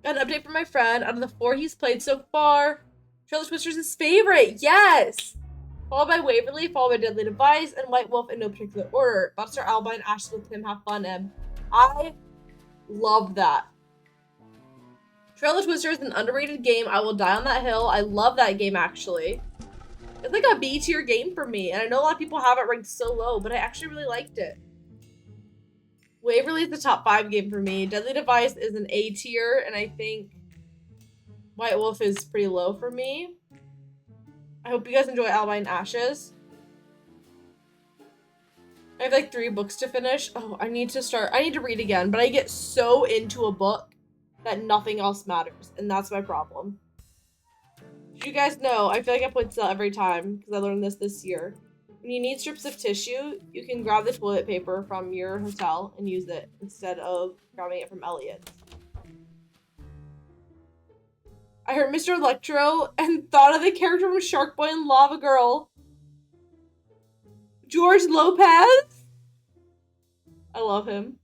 A: Got an update from my friend. Out of the 4 he's played so far, Trail Twister's his favorite. Yes! Followed by Waverly, followed by Deadly Device, and White Wolf in no particular order. Buster, Albine, Ashes with him, have fun, Em. I love that. Trail of Twister is an underrated game. I will die on that hill. I love that game, actually. It's like a B tier game for me, and I know a lot of people have it ranked so low, but I actually really liked it. Waverly is the top 5 game for me. Deadly Device is an A tier, and I think White Wolf is pretty low for me. I hope you guys enjoy Albine Ashes. I have like 3 books to finish. Oh, I need to read again, but I get so into a book that nothing else matters, and that's my problem. Did you guys know, I feel like I point this out every time, because I learned this year. When you need strips of tissue, you can grab the toilet paper from your hotel and use it instead of grabbing it from Elliot's. I heard Mr. Electro and thought of the character from Shark Boy and Lava Girl. George Lopez? I love him.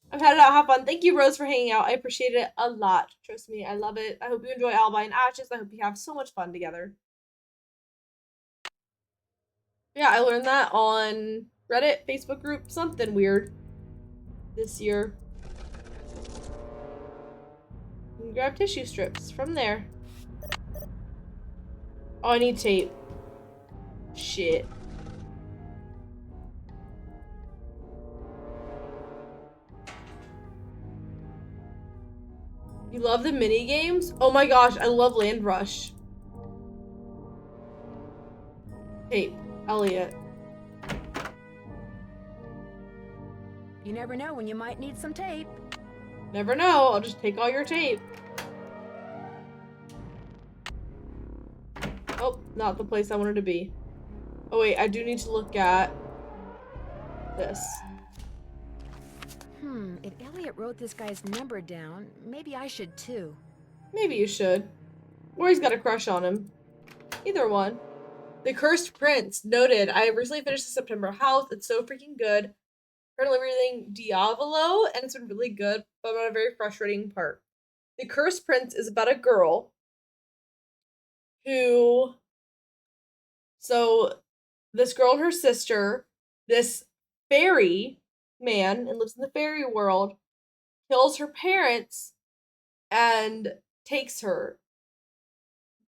A: I've had it out. Have fun. Thank you, Rose, for hanging out. I appreciate it a lot. Trust me, I love it. I hope you enjoy Albine Ashes. I hope you have so much fun together. Yeah, I learned that on Reddit, Facebook group, something weird this year. You can grab tissue strips from there. Oh, I need tape. Shit. You love the mini games? Oh my gosh, I love Land Rush. Tape. Elliot.
B: You never know when you might need some tape.
A: Never know. I'll just take all your tape. Oh, not the place I wanted to be. Oh wait, I do need to look at this.
B: If Elliot wrote this guy's number down, maybe I should too.
A: Maybe you should. Or he's got a crush on him. Either one. The Cursed Prince. Noted. I recently finished the September House. It's so freaking good. Currently reading Diavolo, and it's been really good, but I'm on a very frustrating part. The Cursed Prince is about a girl who... So, this girl and her sister, this fairy man and lives in the fairy world, kills her parents and takes her.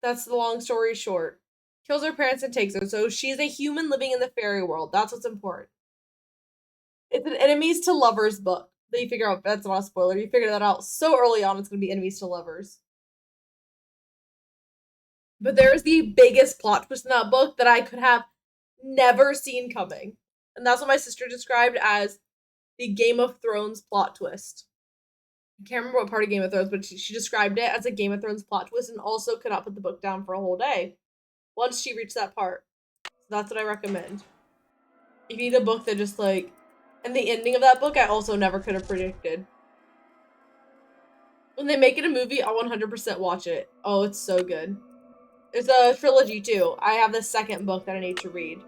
A: That's the long story short. Kills her parents and takes her. So she's a human living in the fairy world. That's what's important. It's an enemies to lovers book. That you figure out, that's not a spoiler. You figure that out so early on, it's going to be enemies to lovers. But there's the biggest plot twist in that book that I could have never seen coming. And that's what my sister described as the Game of Thrones plot twist. I can't remember what part of Game of Thrones, but she described it as a Game of Thrones plot twist and also could not put the book down for a whole day once she reached that part. So that's what I recommend. If you need a book that just like... And the ending of that book I also never could have predicted. When they make it a movie, I'll 100% watch it. Oh, it's so good. It's a trilogy too. I have the second book that I need to read.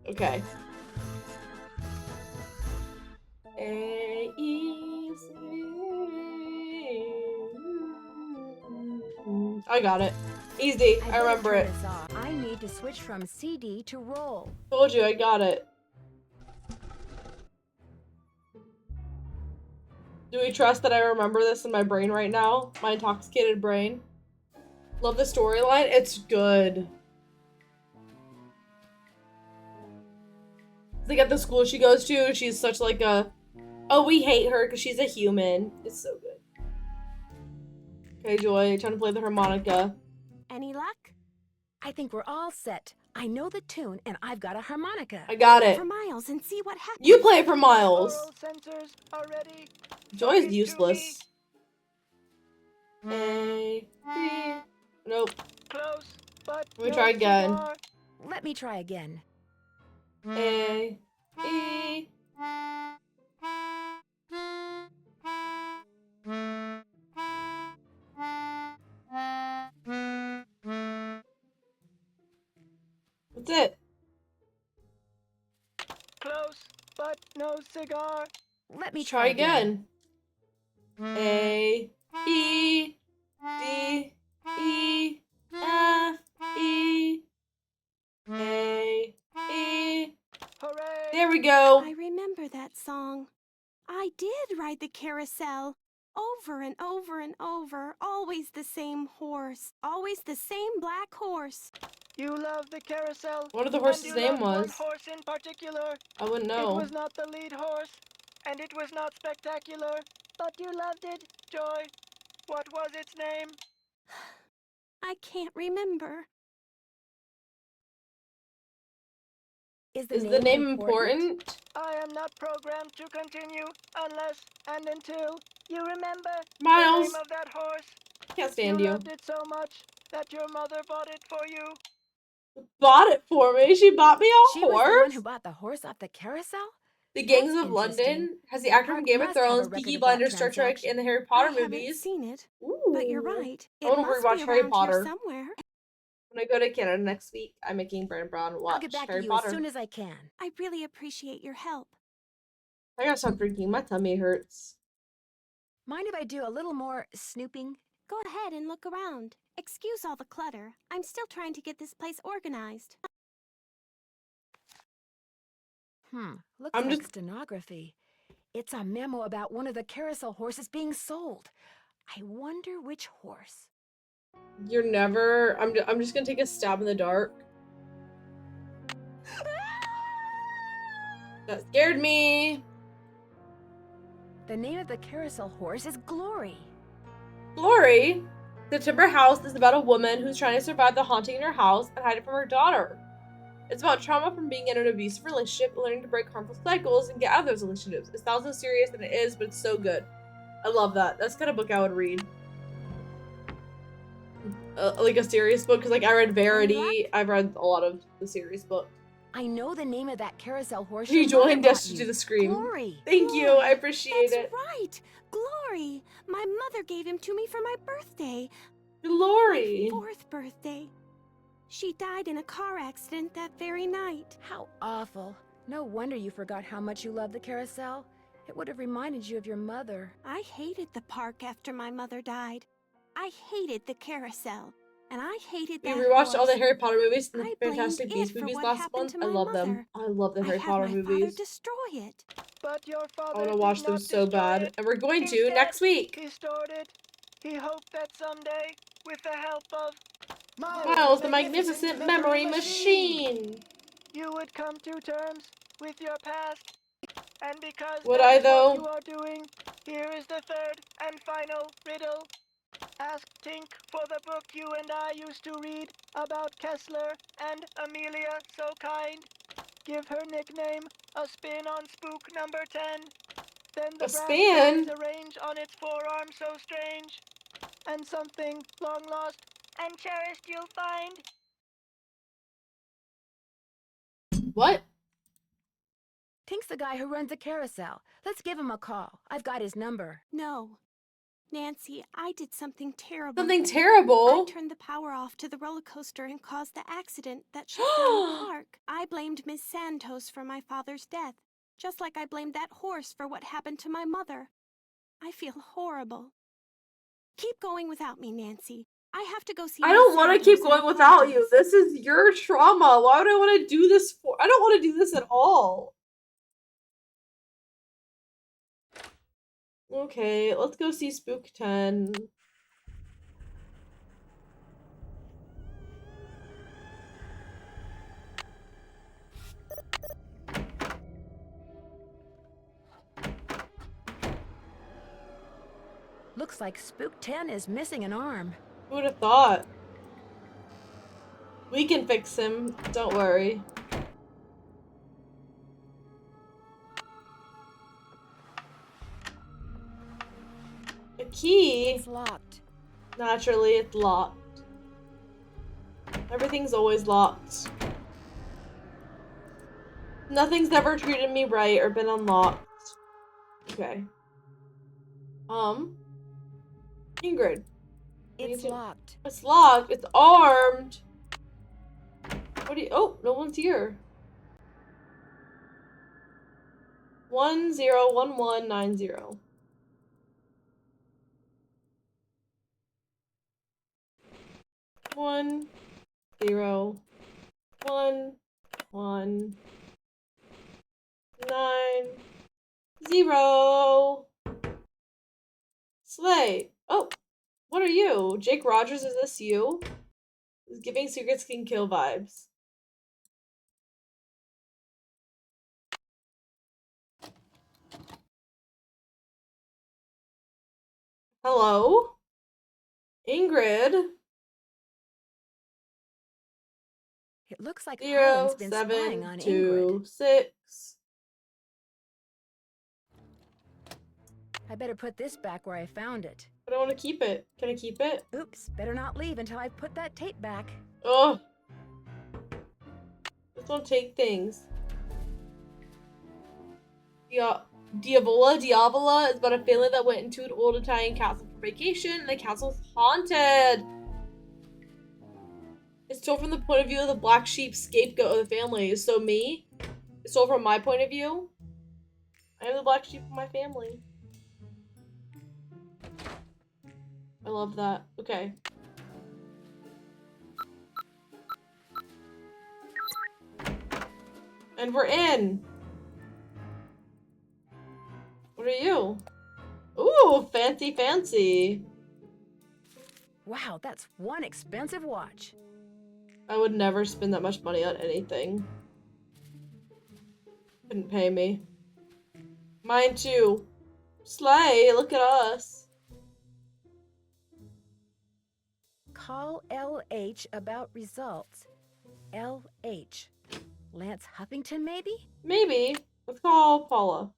A: Okay. I got it. Easy. I remember it.
B: I need to switch from CD to roll.
A: Told you, I got it. Do we trust that I remember this in my brain right now? My intoxicated brain. Love the storyline. It's good. Like at the school she goes to, she's such like a... Oh, we hate her because she's a human. It's so good. Okay, Joy, trying to play the harmonica.
F: Any luck?
B: I think we're all set. I know the tune, and I've got a harmonica.
A: I got it.
F: For Miles and see what happens.
A: You play it for Miles.
H: Oral sensors are ready.
A: Joy's useless. A, B. Nope.
H: Close, but
A: Let me try again.
B: Let me try again.
A: A, E. That's it.
H: Close, but no cigar.
B: Let me
A: Try again. A, E, D, E, F, E, A, E.
H: Hooray!
A: There we go.
F: I remember that song. I did ride the carousel. Over and over and over. Always the same horse. Always the same black horse.
H: You love the carousel.
A: What the horse's
H: and you
A: name
H: loved one
A: was?
H: horse in particular.
A: I wouldn't know.
H: It was not the lead horse, and it was not spectacular, but you loved it, Joy. What was its name?
F: I can't remember.
B: Is
A: the name important?
H: I am not programmed to continue unless and until you remember
A: Miles.
H: the name of that horse.
A: Can't stand you.
H: loved it so much that your mother bought it for you.
A: Bought it for me? She bought me a
B: She
A: horse?
B: was the one who bought the horse off the carousel?
A: The Gangs
B: That's
A: of London
B: interesting.
A: has the actor
B: Park
A: from Game of
B: must have a
A: Thrones,
B: record
A: Peaky
B: of that
A: Blinders, Star Trek,
B: transaction.
A: and the Harry Potter
F: I haven't
A: movies.
F: seen it,
A: Ooh.
F: but you're right.
A: I
F: It
A: wanna
F: must
A: rewatch
F: be
A: Harry
F: around
A: Potter.
F: here somewhere.
A: When I go to Canada next week, I'm making Brandon Brown watch
B: I'll get back
A: Harry
B: to you
A: Potter.
B: as soon as I can.
F: I really appreciate your help.
A: I gotta stop drinking. My tummy hurts.
B: Mind if I do a little more snooping?
F: Go ahead and look around. Excuse all the clutter. I'm still trying to get this place organized.
B: Looks
A: I'm
B: like
A: just-
B: stenography. It's a memo about one of the carousel horses being sold. I wonder which horse.
A: You're never... I'm just gonna take a stab in the dark. That scared me.
B: The name of the carousel horse is Glory.
A: Glory. The Timber House is about a woman who's trying to survive the haunting in her house and hide it from her daughter. It's about trauma from being in an abusive relationship, learning to break harmful cycles and get out of those relationships. It sounds so serious than it is, but it's so good. I love that. That's the kind of book I would read. Like a serious book, because like I read Verity. I've read a lot of the serious books.
B: I know the name of that carousel horse.
A: You
B: your mother
A: joined
B: bought
A: us to
B: you.
A: do the scream.
B: Glory.
A: Thank you. I appreciate
F: That's
A: it.
F: right. Glory. My mother gave him to me for my birthday.
A: Glory.
F: My 4th birthday. She died in a car accident that very night.
B: How awful. No wonder you forgot how much you loved the carousel. It would have reminded you of your mother.
F: I hated the park after my mother died. I hated the carousel. and I hated
A: We
F: that
A: rewatched all the
F: horse.
A: Harry Potter movies and the
F: I blamed
A: Fantastic
F: it
A: Beasts
F: for
A: movies
F: what
A: last
F: happened
A: month.
F: to
A: I
F: my
A: love them.
F: mother.
A: I love the
F: I
A: Harry
F: had
A: Potter
F: my father
A: movies.
F: destroy it.
H: But your
A: I
H: father
A: want to
H: did
A: watch
H: not
A: them so
H: destroy
A: bad.
H: it.
A: And we're going to
H: Instead,
A: next week.
H: he stored it. He hoped that someday, with the help of
A: Miles, the Magnificent Memory Machine.
H: you would come to terms with your past. And because
A: Would
H: that
A: I,
H: is
A: though?
H: what you are doing, here is the third and final riddle. Ask Tink for the book you and I used to read about Kessler and Amelia So Kind. Give her nickname a spin on spook number 10. Then the
A: A
H: brass
A: spin?
H: bands arrange on its forearm so strange. And something long lost and cherished you'll find.
A: What?
B: Tink's the guy who runs the carousel. Let's give him a call. I've got his number.
F: No. Nancy, I did something terrible.
A: Something terrible?
F: I turned the power off to the roller coaster and caused the accident that shut down the park. I blamed Miss Santos for my father's death, just like I blamed that horse for what happened to my mother. I feel horrible. Keep going without me, Nancy. I have to go see
A: I
F: Miss
A: don't want to keep
F: Santos and
A: going without you.
F: apologize.
A: This is your trauma. Why would I want to do this for? I don't want to do this at all. Okay, let's go see Spook 10.
B: Looks like Spook 10 is missing an arm.
A: Who would have thought? We can fix him. Don't worry. A key?
B: It's locked.
A: Naturally, it's locked. Everything's always locked. Nothing's ever treated me right or been unlocked. Okay. Ingrid.
B: It's locked.
A: It's locked. It's armed. What do you? Oh, no one's here. 101190. One, 0, 1, 1, 9, 0. Slay. Oh, what are you? Jake Rogers, is this you? Is giving secrets can kill vibes. Hello? Ingrid?
B: It looks like
A: 0,
B: Harlan's been
A: 7,
B: spying on
A: 2,
B: Ingrid.
A: 6.
B: I better put this back where I found it.
A: But I want to keep it. Can I keep it?
B: Oops, better not leave until I've put that tape back.
A: Oh. Just don't take things. Diavola is about a family that went into an old Italian castle for vacation, and the castle's haunted. It's told from the point of view of the black sheep scapegoat of the family. So me? It's told from my point of view. I am the black sheep of my family. I love that. Okay. And we're in. What are you? Ooh, fancy, fancy.
B: Wow, that's one expensive watch.
A: I would never spend that much money on anything. Couldn't pay me. Mine too. Slay, look at us.
B: Call LH about results. LH. Lance Huffington, maybe?
A: Maybe. Let's call Paula.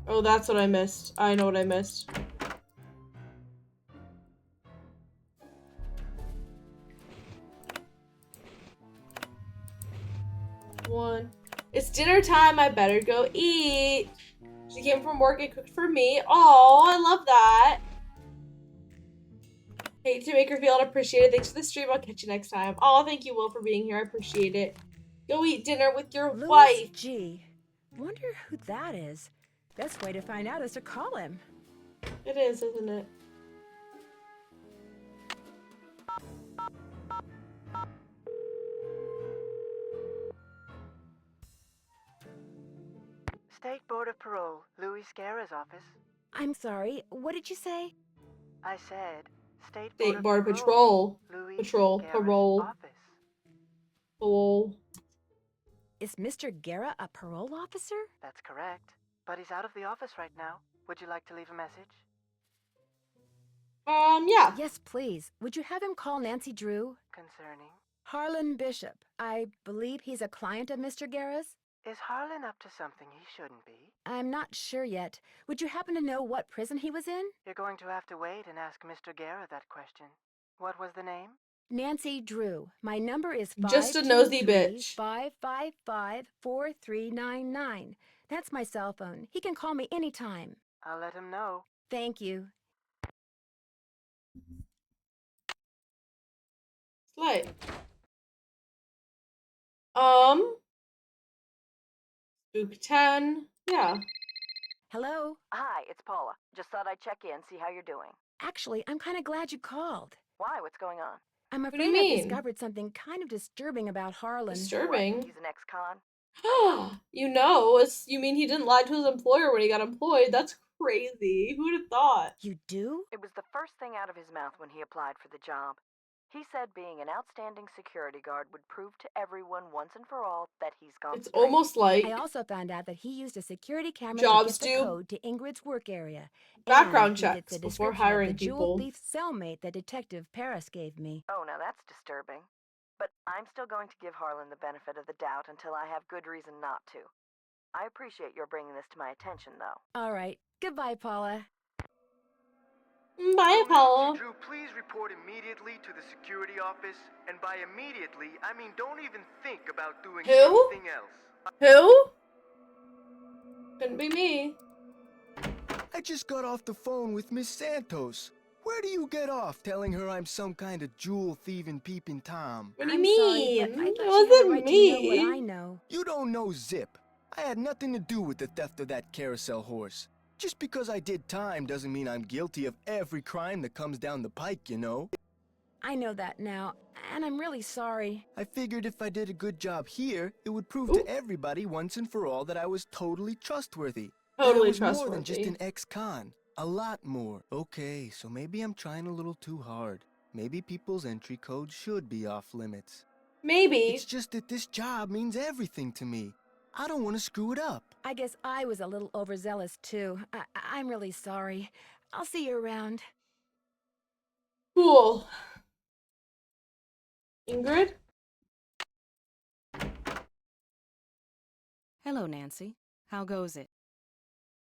A: Oh, that's what I missed. I know what I missed. One. It's dinner time. I better go eat. She came from work and cooked for me. Oh, I love that. Hate to make her feel unappreciated. Thanks for the stream. I'll catch you next time. Oh, thank you, Will, for being here. I appreciate it. Go eat dinner with your
B: Louis
A: wife.
B: G. Wonder who that is. Best way to find out is to call him.
A: It is, isn't it?
D: State Board of Parole, Louis Scarra's office.
B: I'm sorry, what did you say?
D: I said,
A: State Board Patrol.
D: Louis
A: Patrol.
D: Scarra's
A: Parole.
D: office.
A: Parole.
B: Is Mr. Guerra a parole officer?
D: That's correct. But he's out of the office right now. Would you like to leave a message?
A: Yeah.
B: Yes, please. Would you have him call Nancy Drew?
D: Concerning?
B: Harlan Bishop. I believe he's a client of Mr. Guerra's?
D: Is Harlan up to something he shouldn't be?
B: I'm not sure yet. Would you happen to know what prison he was in?
D: You're going to have to wait and ask Mr. Guerra that question. What was the name?
B: Nancy Drew. My number is
A: Just a nosy bitch.
B: 555-4399. That's my cell phone. He can call me anytime.
D: I'll let him know.
B: Thank you.
A: Slay. Spook 10. Yeah.
B: Hello?
D: Hi, it's Paula. Just thought I'd check in, see how you're doing.
B: Actually, I'm kind of glad you called.
D: Why? What's going on?
B: I'm
A: do you
B: afraid I
A: mean?
B: discovered something kind of disturbing about Harlan.
A: Disturbing?
D: What, he's an ex-con?
A: You know, you mean he didn't lie to his employer when he got employed? That's crazy. Who'd have thought?
B: You do?
D: It was the first thing out of his mouth when he applied for the job. He said being an outstanding security guard would prove to everyone once and for all that he's gone
A: It's
D: straight.
A: almost like
B: I also found out that he used a security camera
A: Jobs
B: to get
A: do
B: the code to Ingrid's work area.
A: background
B: And he
A: checks
B: fits a
A: before
B: description of
A: hiring
B: the jewel
A: people.
B: thief cellmate that Detective Paris gave me.
D: Oh, now that's disturbing. But I'm still going to give Harlan the benefit of the doubt until I have good reason not to. I appreciate your bringing this to my attention, though.
B: All right. Goodbye, Paula.
A: Bye, Paula.
H: Drew, please report immediately to the security office. And by immediately, I mean don't even think about doing
A: Who?
H: anything else.
A: Who? Couldn't be me.
E: I just got off the phone with Miss Santos. Where do you get off telling her I'm some kind of jewel thieving peeping Tom?
A: What do you
B: I'm
A: mean?
B: sorry, but I
A: It
B: thought you had the
A: wasn't
B: right
A: me.
B: to know what I know.
E: You don't know zip. I had nothing to do with the theft of that carousel horse. Just because I did time doesn't mean I'm guilty of every crime that comes down the pike, you know?
B: I know that now, and I'm really sorry.
E: I figured if I did a good job here, it would prove to everybody once and for all that I was totally trustworthy.
A: Totally
E: That I was more than just
A: trustworthy.
E: an ex-con. A lot more. Okay, so maybe I'm trying a little too hard. Maybe people's entry codes should be off limits.
A: Maybe.
E: It's just that this job means everything to me. I don't want to screw it up.
B: I guess I was a little overzealous, too. I'm really sorry. I'll see you around.
A: Cool. Ingrid?
J: Hello, Nancy. How goes it?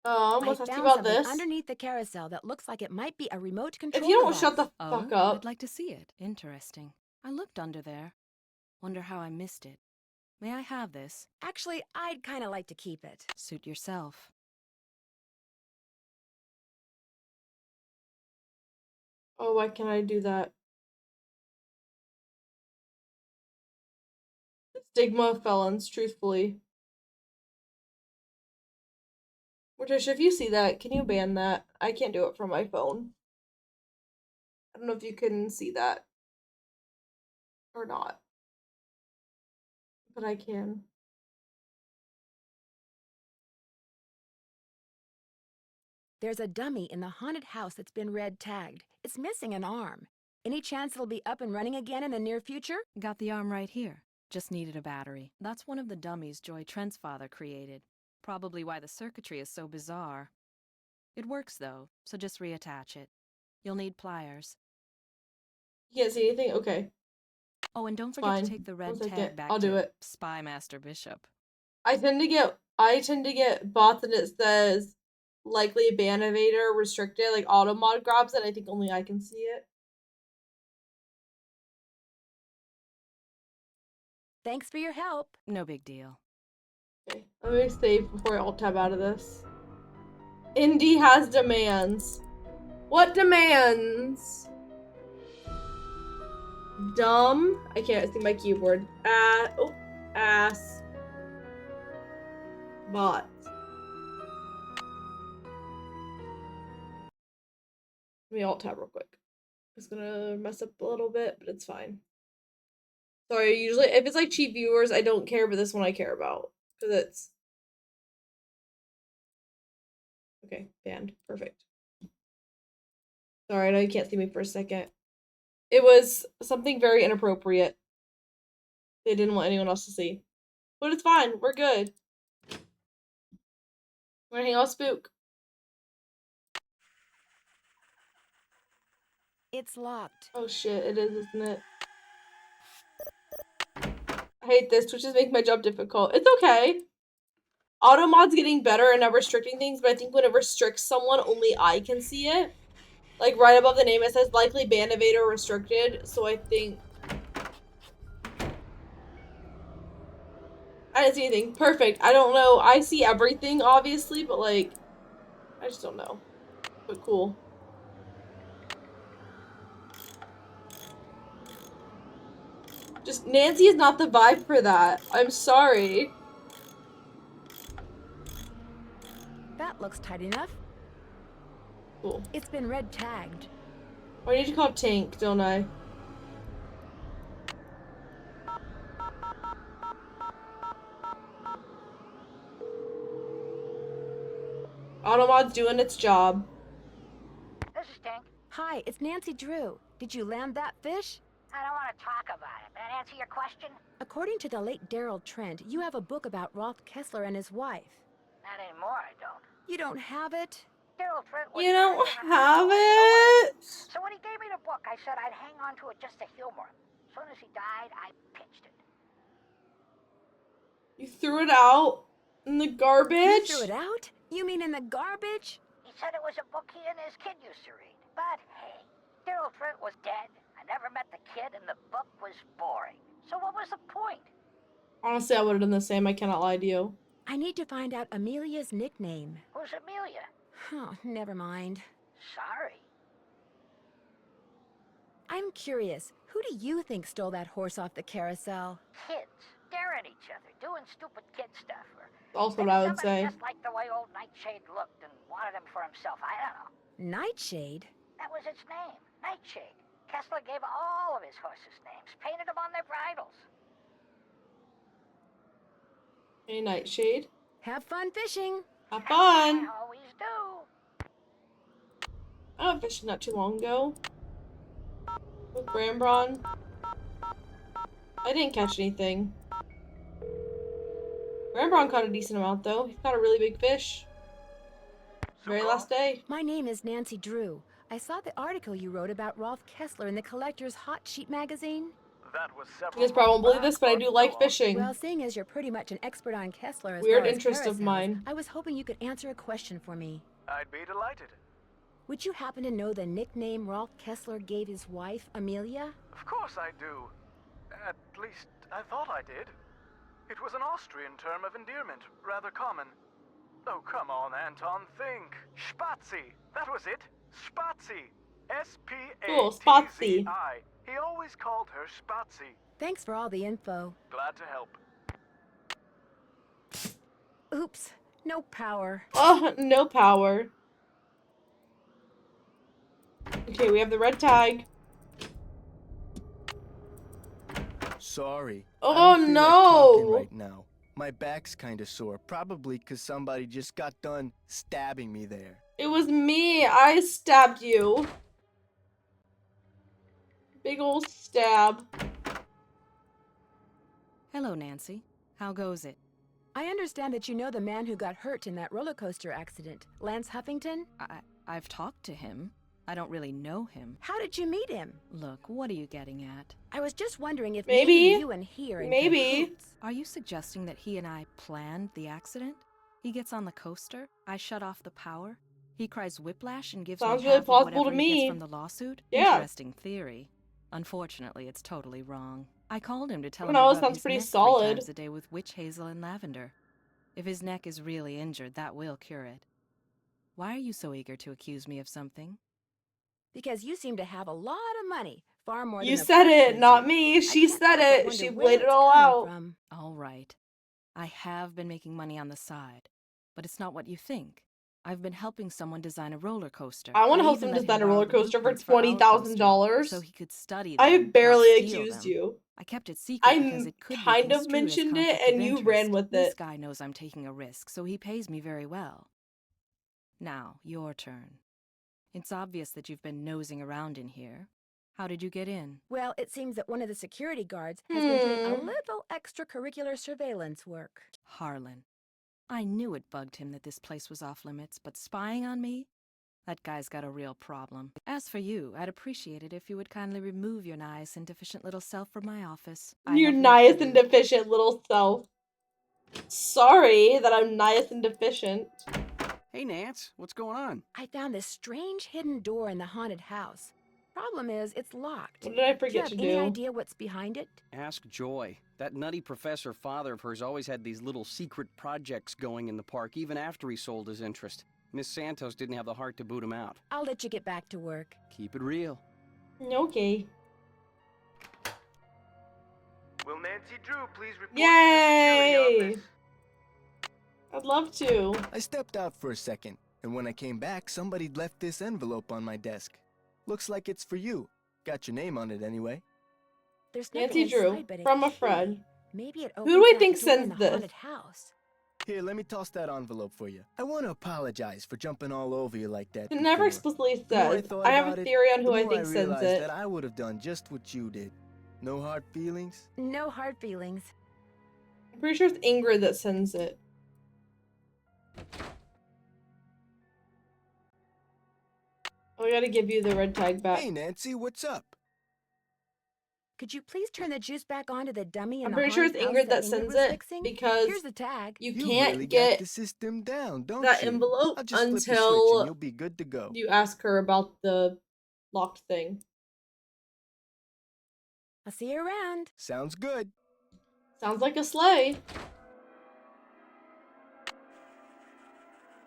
A: Let's
B: I
A: talk to you
B: found
A: about
B: something
A: this.
B: underneath the carousel that looks like it might be a remote control
A: If you don't
B: device.
A: shut the
J: Oh,
A: fuck up.
J: I'd like to see it. Interesting. I looked under there. Wonder how I missed it. May I have this?
B: Actually, I'd kind of like to keep it.
J: Suit yourself.
A: Oh, why can't I do that? Stigma of felons, truthfully. Morticia, if you see that, can you ban that? I can't do it from my phone. I don't know if you can see that or not, but I can.
B: There's a dummy in the haunted house that's been red tagged. It's missing an arm. Any chance it'll be up and running again in the near future?
J: Got the arm right here. Just needed a battery. That's one of the dummies Joy Trent's father created. Probably why the circuitry is so bizarre. It works though, so just reattach it. You'll need pliers.
A: You can't see anything? Okay.
J: Oh, and don't forget
A: Fine.
J: to take the red
A: Once I
J: tag
A: get-
J: back
A: I'll
J: to
A: do it.
J: Spy Master Bishop.
A: I tend to get bots and it says likely ban evader restricted, like auto mod grabs it. I think only I can see it.
B: Thanks for your help.
J: No big deal.
A: Okay, let me save before I alt tab out of this. Indy has demands. What demands? Dumb. I can't see my keyboard. Ass. Bots. Let me alt tab real quick. It's gonna mess up a little bit, but it's fine. Sorry, usually if it's like cheap viewers, I don't care, but this one I care about. Because it's okay, banned. Perfect. Sorry, I know you can't see me for a second. It was something very inappropriate. They didn't want anyone else to see. But it's fine, we're good. We're gonna hang out with Spook.
B: It's locked.
A: Oh shit, it is, isn't it? I hate this. Twitch is making my job difficult. It's okay. Auto mod's getting better and not restricting things, but I think when it restricts someone, only I can see it. Like right above the name, it says likely ban evade or restricted. So I think I didn't see anything. Perfect. I don't know. I see everything, obviously, but like I just don't know. But cool. Just Nancy is not the vibe for that. I'm sorry.
B: That looks tight enough.
A: Cool.
B: It's been red tagged.
A: Oh, I need to call Tank, don't I? Automod's doing its job.
K: This is Tank.
B: Hi, it's Nancy Drew. Did you land that fish?
K: I don't want to talk about it. That answer your question?
B: According to the late Daryl Trent, you have a book about Rolf Kessler and his wife.
K: Not anymore, I don't.
B: You don't have it?
K: Daryl Trent was
A: You don't
K: crazy and
A: have
K: hardcore,
A: it?
K: So when he gave me the book, I said I'd hang on to it just to humor him. As soon as he died, I pitched it.
A: You threw it out in the garbage?
B: You threw it out? You mean in the garbage?
K: He said it was a book he and his kid used to read. But hey, Daryl Trent was dead. I never met the kid, and the book was boring. So what was the point?
A: Honestly, I would have done the same. I cannot lie to you.
B: I need to find out Amelia's nickname.
K: Who's Amelia?
B: Oh, never mind.
K: Sorry.
B: I'm curious, who do you think stole that horse off the carousel?
K: Kids staring at each other, doing stupid kid stuff. Or
A: Also
K: maybe
A: what I would
K: somebody
A: say.
K: just liked the way old Nightshade looked and wanted him for himself. I don't know.
B: Nightshade?
K: That was its name, Nightshade. Kessler gave all of his horses names, painted them on their bridles.
A: Hey, Nightshade.
B: Have fun fishing.
A: Have fun.
K: I always do.
A: I went fishing not too long ago. With Brambron. I didn't catch anything. Brambron caught a decent amount though. He caught a really big fish. Very last day.
B: My name is Nancy Drew. I saw the article you wrote about Rolf Kessler in the Collector's Hot Sheet magazine.
H: That was several
A: You guys probably won't believe this, but I do like fishing.
B: Well, seeing as you're pretty much an expert on Kessler as
A: Weird
B: well as
A: interest of
B: carousels,
A: mine.
B: I was hoping you could answer a question for me.
H: I'd be delighted.
B: Would you happen to know the nickname Rolf Kessler gave his wife, Amelia?
H: Of course I do. At least, I thought I did. It was an Austrian term of endearment, rather common. Oh, come on, Anton, think. Spazi. That was it. Spazi. S-P-A-T-Z-I.
A: Cool, Spazi.
H: He always called her Spazi.
B: Thanks for all the info.
H: Glad to help.
B: Oops, no power.
A: Oh, no power. Okay, we have the red tag.
E: Sorry.
A: Oh,
E: I don't feel like talking
A: no.
E: right now. My back's kinda sore, probably 'cause somebody just got done stabbing me there.
A: It was me. I stabbed you. Big ol' stab.
J: Hello, Nancy. How goes it?
B: I understand that you know the man who got hurt in that roller coaster accident, Lance Huffington?
J: I've talked to him. I don't really know him.
B: How did you meet him?
J: Look, what are you getting at?
B: I was just wondering if
A: Maybe.
B: you and he are in
A: Maybe.
B: cahoots.
J: Are you suggesting that he and I planned the accident? He gets on the coaster, I shut off the power, he cries whiplash and gives
A: Sounds
J: me
A: really
J: half of
A: plausible
J: whatever
A: to
J: he
A: me.
J: gets from the lawsuit?
A: Yeah.
J: Interesting theory. Unfortunately, it's totally wrong. I called him to tell him
A: No,
J: to
A: it
J: rub
A: sounds
J: his
A: pretty
J: neck 3
A: solid.
J: times a day with witch hazel and lavender. If his neck is really injured, that will cure it. Why are you so eager to accuse me of something?
B: Because you seem to have a lot of money, far more
A: You
B: than the
A: said
B: park
A: it,
B: gives
A: not
B: you.
A: me.
B: I
A: She
B: can't
A: said
B: help but
A: it.
B: wonder
A: She
B: where
A: laid it
B: it's
A: all
B: coming
A: out.
B: from.
J: All right. I have been making money on the side, but it's not what you think. I've been helping someone design a roller coaster.
A: I want to
J: I
A: help
J: even
A: him
J: let him
A: design a
J: borrow
A: roller
J: the
A: coaster for
J: blueprints our coaster,
A: $20,000.
J: so he could study
A: I
J: them,
A: have barely
J: not steal
A: accused
J: them.
A: you.
J: I kept it secret
A: I
J: because it could be
A: kind of
J: construed as
A: mentioned it,
J: conflict of
A: and you
J: interest.
A: ran with
J: This
A: it.
J: guy knows I'm taking a risk, so he pays me very well. Now, your turn. It's obvious that you've been nosing around in here. How did you get in?
B: Well, it seems that one of the security guards has been doing a little extracurricular surveillance work.
J: Harlan. I knew it bugged him that this place was off limits, but spying on me? That guy's got a real problem. As for you, I'd appreciate it if you would kindly remove your nice and deficient little self from my office.
A: Your nice and deficient little self. Sorry that I'm nice and deficient.
G: Hey, Nance, what's going on?
B: I found this strange hidden door in the haunted house. Problem is, it's locked.
A: What did I forget
B: do
A: to
B: you have
A: do?
B: any idea what's behind it?
G: Ask Joy. That nutty professor father of hers always had these little secret projects going in the park, even after he sold his interest. Miss Santos didn't have the heart to boot him out.
B: I'll let you get back to work.
G: Keep it real.
A: Okay.
C: Will Nancy Drew please report
A: Yay!
C: to the security office?
A: I'd love to.
E: I stepped out for a second, and when I came back, somebody'd left this envelope on my desk. Looks like it's for you. Got your name on it anyway.
B: There's
A: Nancy
B: nothing
A: Drew,
B: inside but
A: from a
B: key.
A: friend.
B: Maybe it
A: Who
B: opens
A: do I
B: that
A: think
B: door in
A: sends
B: the
A: this?
B: haunted house.
E: Here, let me toss that envelope for you. I want to apologize for jumping all over you like that.
A: It never
E: before.
A: explicitly
E: The more
A: says.
E: thought
A: I have
E: about
A: a
E: it,
A: theory on
E: the
A: who I
E: more
A: think sends
E: realized
A: it.
E: that I would have done just what you did. No hard feelings?
B: No hard feelings.
A: I'm pretty sure it's Ingrid that sends it. Oh, I gotta give you the red tag back.
E: Hey, Nancy, what's up?
B: Could you please turn the juice back on to the dummy in
A: I'm
B: the
A: pretty sure it's
B: haunted house
A: Ingrid that sends
B: was
A: it
B: fixing?
A: because
B: Here's the tag.
A: you
E: You
A: can't
E: really
A: get
E: got the system down, don't
A: that
E: you?
A: envelope
E: I'll just flip a switch and
A: until
E: you'll be good to go.
A: you ask her about the locked thing.
B: I'll see you around.
E: Sounds good.
A: Sounds like a sleigh.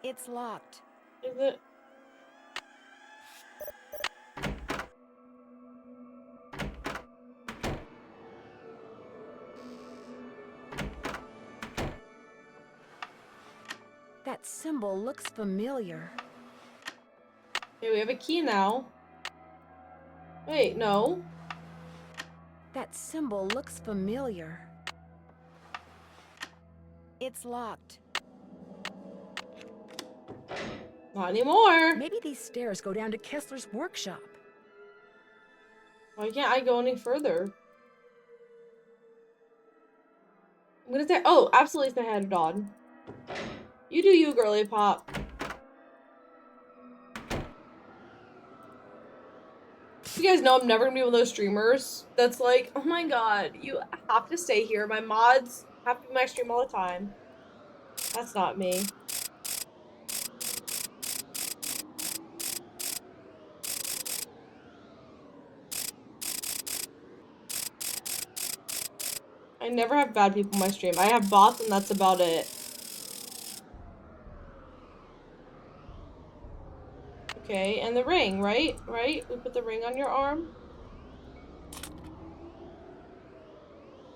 B: It's locked.
A: Is it?
B: That symbol looks familiar.
A: Okay, we have a key now. Wait, no.
B: That symbol looks familiar. It's locked.
A: Not anymore.
B: Maybe these stairs go down to Kessler's workshop.
A: Why can't I go any further? I'm gonna say, oh, absolutely say hi to Dawn. You do you, girly pop. You guys know I'm never gonna be one of those streamers that's like, oh my god, you have to stay here. My mods have to be my stream all the time. That's not me. I never have bad people in my stream. I have bots and that's about it. Okay, and the ring, right? Right? We put the ring on your arm.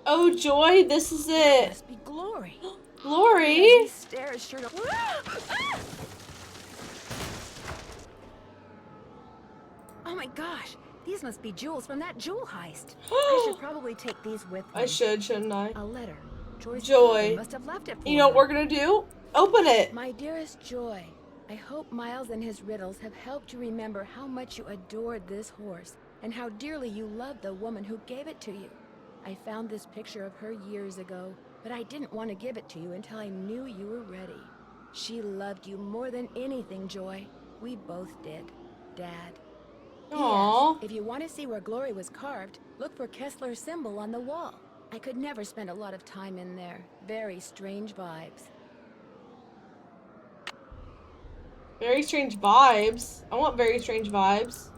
A: Oh, Joy, this is it.
B: Must be Glory.
A: Glory?
B: These stairs sure don't... Oh my gosh, these must be jewels from that jewel heist. I should probably take these with me.
A: I should, shouldn't I?
B: A letter. Joy's
A: Joy.
B: father must have left it for
A: You know what
B: her.
A: we're gonna do? Open it.
B: My dearest Joy, I hope Miles and his riddles have helped you remember how much you adored this horse and how dearly you loved the woman who gave it to you. I found this picture of her years ago, but I didn't want to give it to you until I knew you were ready. She loved you more than anything, Joy. We both did. Dad.
A: Aww.
B: P.S. If you want to see where Glory was carved, look for Kessler's symbol on the wall. I could never spend a lot of time in there. Very strange vibes.
A: Very strange vibes. I want very strange vibes.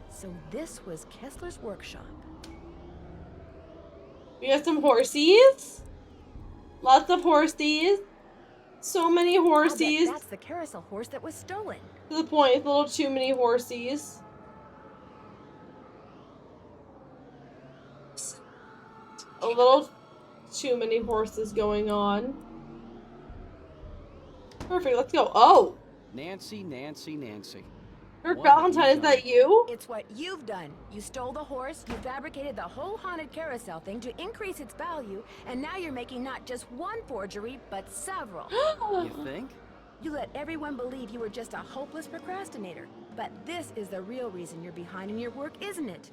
B: So this was Kessler's workshop.
A: We got some horsies. Lots of horsies. So many
B: I'll bet
A: horsies.
B: that's the carousel horse that was stolen.
A: To the point, it's a little too many horsies. A little too many horses going on. Perfect, let's go. Oh!
G: Nancy.
A: Kirk
G: What have
A: Valentine,
G: you
A: is that you?
B: It's what you've done. You stole the horse, you fabricated the whole haunted carousel thing to increase its value, and now you're making not just one forgery, but several.
G: You think?
B: You let everyone believe you were just a hopeless procrastinator. But this is the real reason you're behind in your work, isn't it?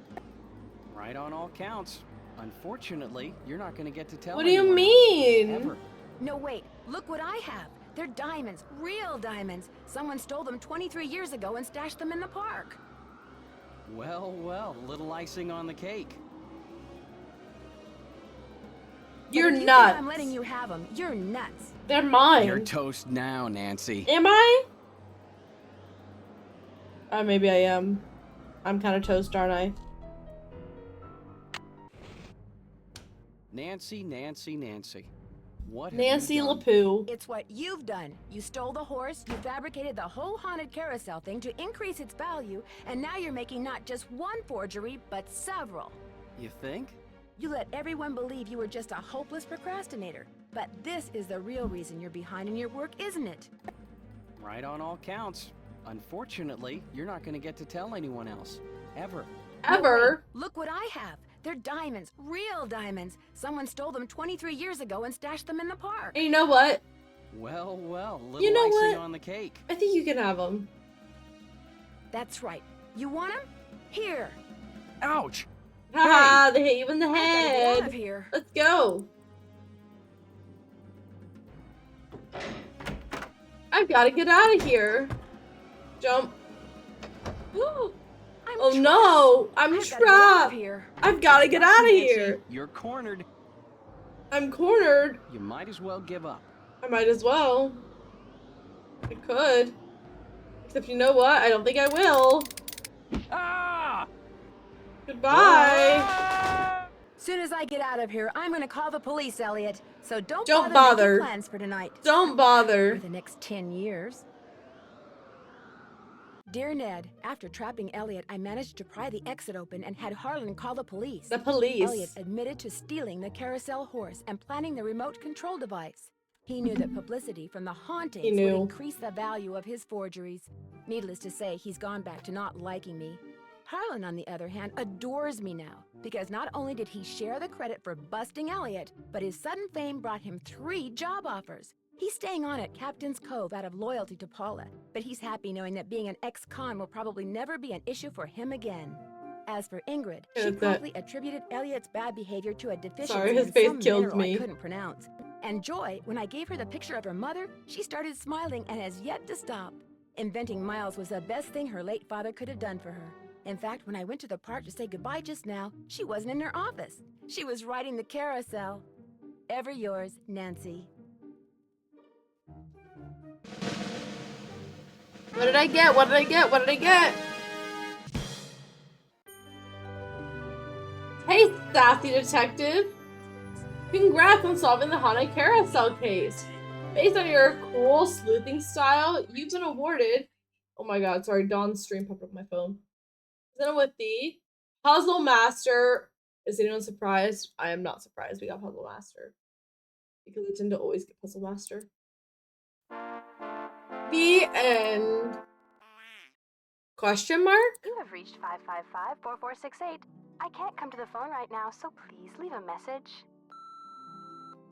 G: Right on all counts. Unfortunately, you're not going to get to tell
A: What do you
G: anyone
A: mean?
G: else, ever.
B: No, wait. Look what I have. They're diamonds. Real diamonds. Someone stole them 23 years ago and stashed them in the park.
G: Well, little icing on the cake.
A: You're
B: But if you
A: nuts.
B: think I'm letting you have them. You're nuts.
A: They're mine.
G: You're toast now, Nancy.
A: Am I? Maybe I am. I'm kind of toast, aren't I?
G: Nancy. What have
A: Nancy
G: you done?
A: LaPoo.
B: It's what you've done. You stole the horse, you fabricated the whole haunted carousel thing to increase its value, and now you're making not just one forgery, but several.
G: You think?
B: You let everyone believe you were just a hopeless procrastinator. But this is the real reason you're behind in your work, isn't it?
G: Right on all counts. Unfortunately, you're not going to get to tell anyone else, ever.
A: Ever?
B: Look what I have. They're diamonds. Real diamonds. Someone stole them 23 years ago and stashed them in the park.
A: And you know what?
G: Well, little
A: You know
G: icing
A: what?
G: on the cake.
A: I think you can have them.
B: That's right. You want them? Here.
G: Ouch!
A: Haha, they hit you in the
B: I gotta get out of
A: head.
B: here.
A: Let's go. I've got to get out of here. Jump. Oh no, I'm
B: I've gotta get out of
A: trapped.
B: here.
A: I've got to get out of
G: Nancy,
A: here.
G: You're cornered.
A: I'm cornered.
G: You might as well give up.
A: I might as well. I could. Except you know what? I don't think I will.
G: Ah!
A: Goodbye.
B: Soon as I get out of here, I'm gonna call the police, Elliot. So don't
A: Don't
B: bother
A: bother.
B: making plans for tonight.
A: Don't bother.
B: For the next 10 years. Dear Ned, after trapping Elliot, I managed to pry the exit open and had Harlan call the police.
A: The police.
B: Elliot admitted to stealing the carousel horse and planning the remote control device. He knew that publicity from the hauntings would
A: knew.
B: increase the value of his forgeries. Needless to say, he's gone back to not liking me. Harlan, on the other hand, adores me now, because not only did he share the credit for busting Elliot, but his sudden fame brought him 3 job offers. He's staying on at Captain's Cove out of loyalty to Paula, but he's happy knowing that being an ex-con will probably never be an issue for him again. As for Ingrid, she
A: That's it.
B: promptly attributed Elliot's bad behavior to a deficiency
A: Sorry, his
B: in
A: face
B: some
A: killed
B: mineral
A: me.
B: I couldn't pronounce. And Joy, when I gave her the picture of her mother, she started smiling and has yet to stop. Inventing Miles was the best thing her late father could have done for her. In fact, when I went to the park to say goodbye just now, she wasn't in her office. She was riding the carousel. Ever yours, Nancy.
A: What did I get? What did I get? What did I get? Hey, sassy detective. Congrats on solving the haunted carousel case. Based on your cool sleuthing style, you've been awarded... Oh my god, sorry, Dawn's stream popped up on my phone. Then with the Puzzle Master. Is anyone surprised? I am not surprised we got Puzzle Master. Because I tend to always get Puzzle Master. The end. Question mark?
F: You have reached 555-4468. I can't come to the phone right now, so please leave a message.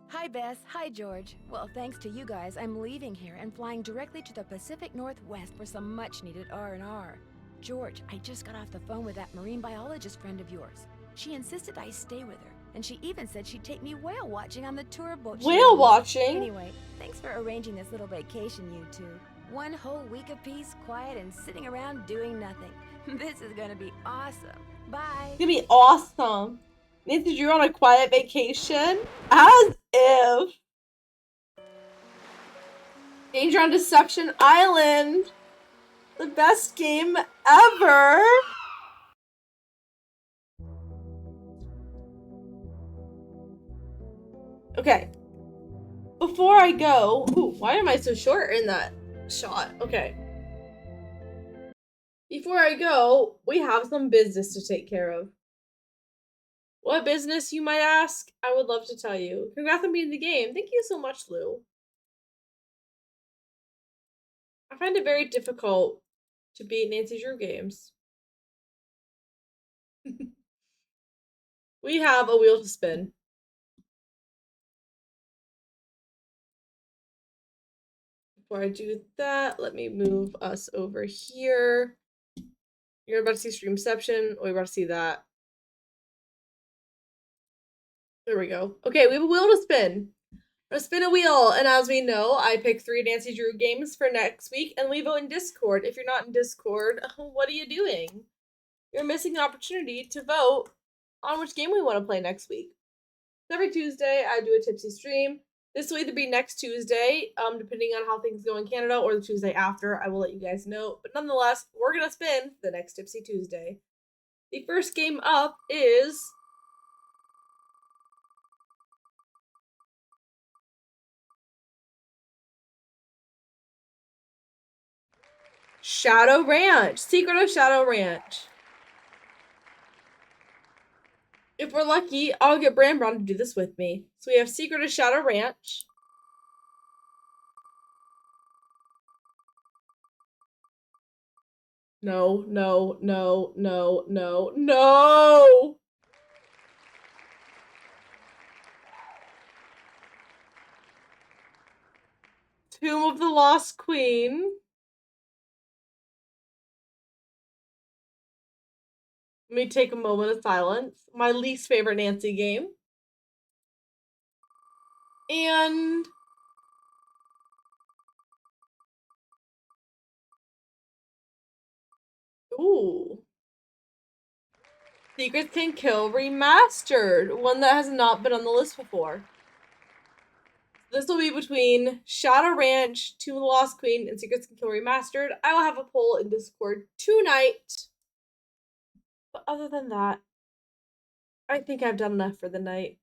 B: Hi, Bess. Hi, George. Well, thanks to you guys, I'm leaving here and flying directly to the Pacific Northwest for some much-needed R&R. George, I just got off the phone with that marine biologist friend of yours. She insisted I stay with her, and she even said she'd take me whale watching on the tour boat.
A: Whale watching?
B: Anyway, thanks for arranging this little vacation, you two. One whole week of peace, quiet, and sitting around doing nothing. This is gonna be awesome. Bye.
A: It's gonna be awesome. Nancy, you're on a quiet vacation? As if. Danger on Deception Island. The best game ever. Okay. Before I go, ooh, why am I so short in that shot? Okay. Before I go, we have some business to take care of. What business, you might ask? I would love to tell you. Congrats on beating the game. Thank you so much, Lou. I find it very difficult to beat Nancy Drew games. We have a wheel to spin. Before I do that, let me move us over here. You're about to see Streamception. We're about to see that. There we go. Okay, we have a wheel to spin. I'm gonna spin a wheel, and as we know, I pick 3 Nancy Drew games for next week, and we vote in Discord. If you're not in Discord, what are you doing? You're missing an opportunity to vote on which game we want to play next week. Every Tuesday, I do a Tipsy stream. This will either be next Tuesday, depending on how things go in Canada, or the Tuesday after. I will let you guys know. But nonetheless, we're gonna spin the next Tipsy Tuesday. The first game up is Shadow Ranch. Secret of Shadow Ranch. If we're lucky, I'll get Bran Brown to do this with me. So we have Secret of Shadow Ranch. No, no, no, no, no, no! Tomb of the Lost Queen. Let me take a moment of silence. My least favorite Nancy game. And ooh. Secrets Can Kill Remastered. One that has not been on the list before. This will be between Shadow Ranch, Tomb of the Lost Queen, and Secrets Can Kill Remastered. I will have a poll in Discord tonight. But other than that, I think I've done enough for the night.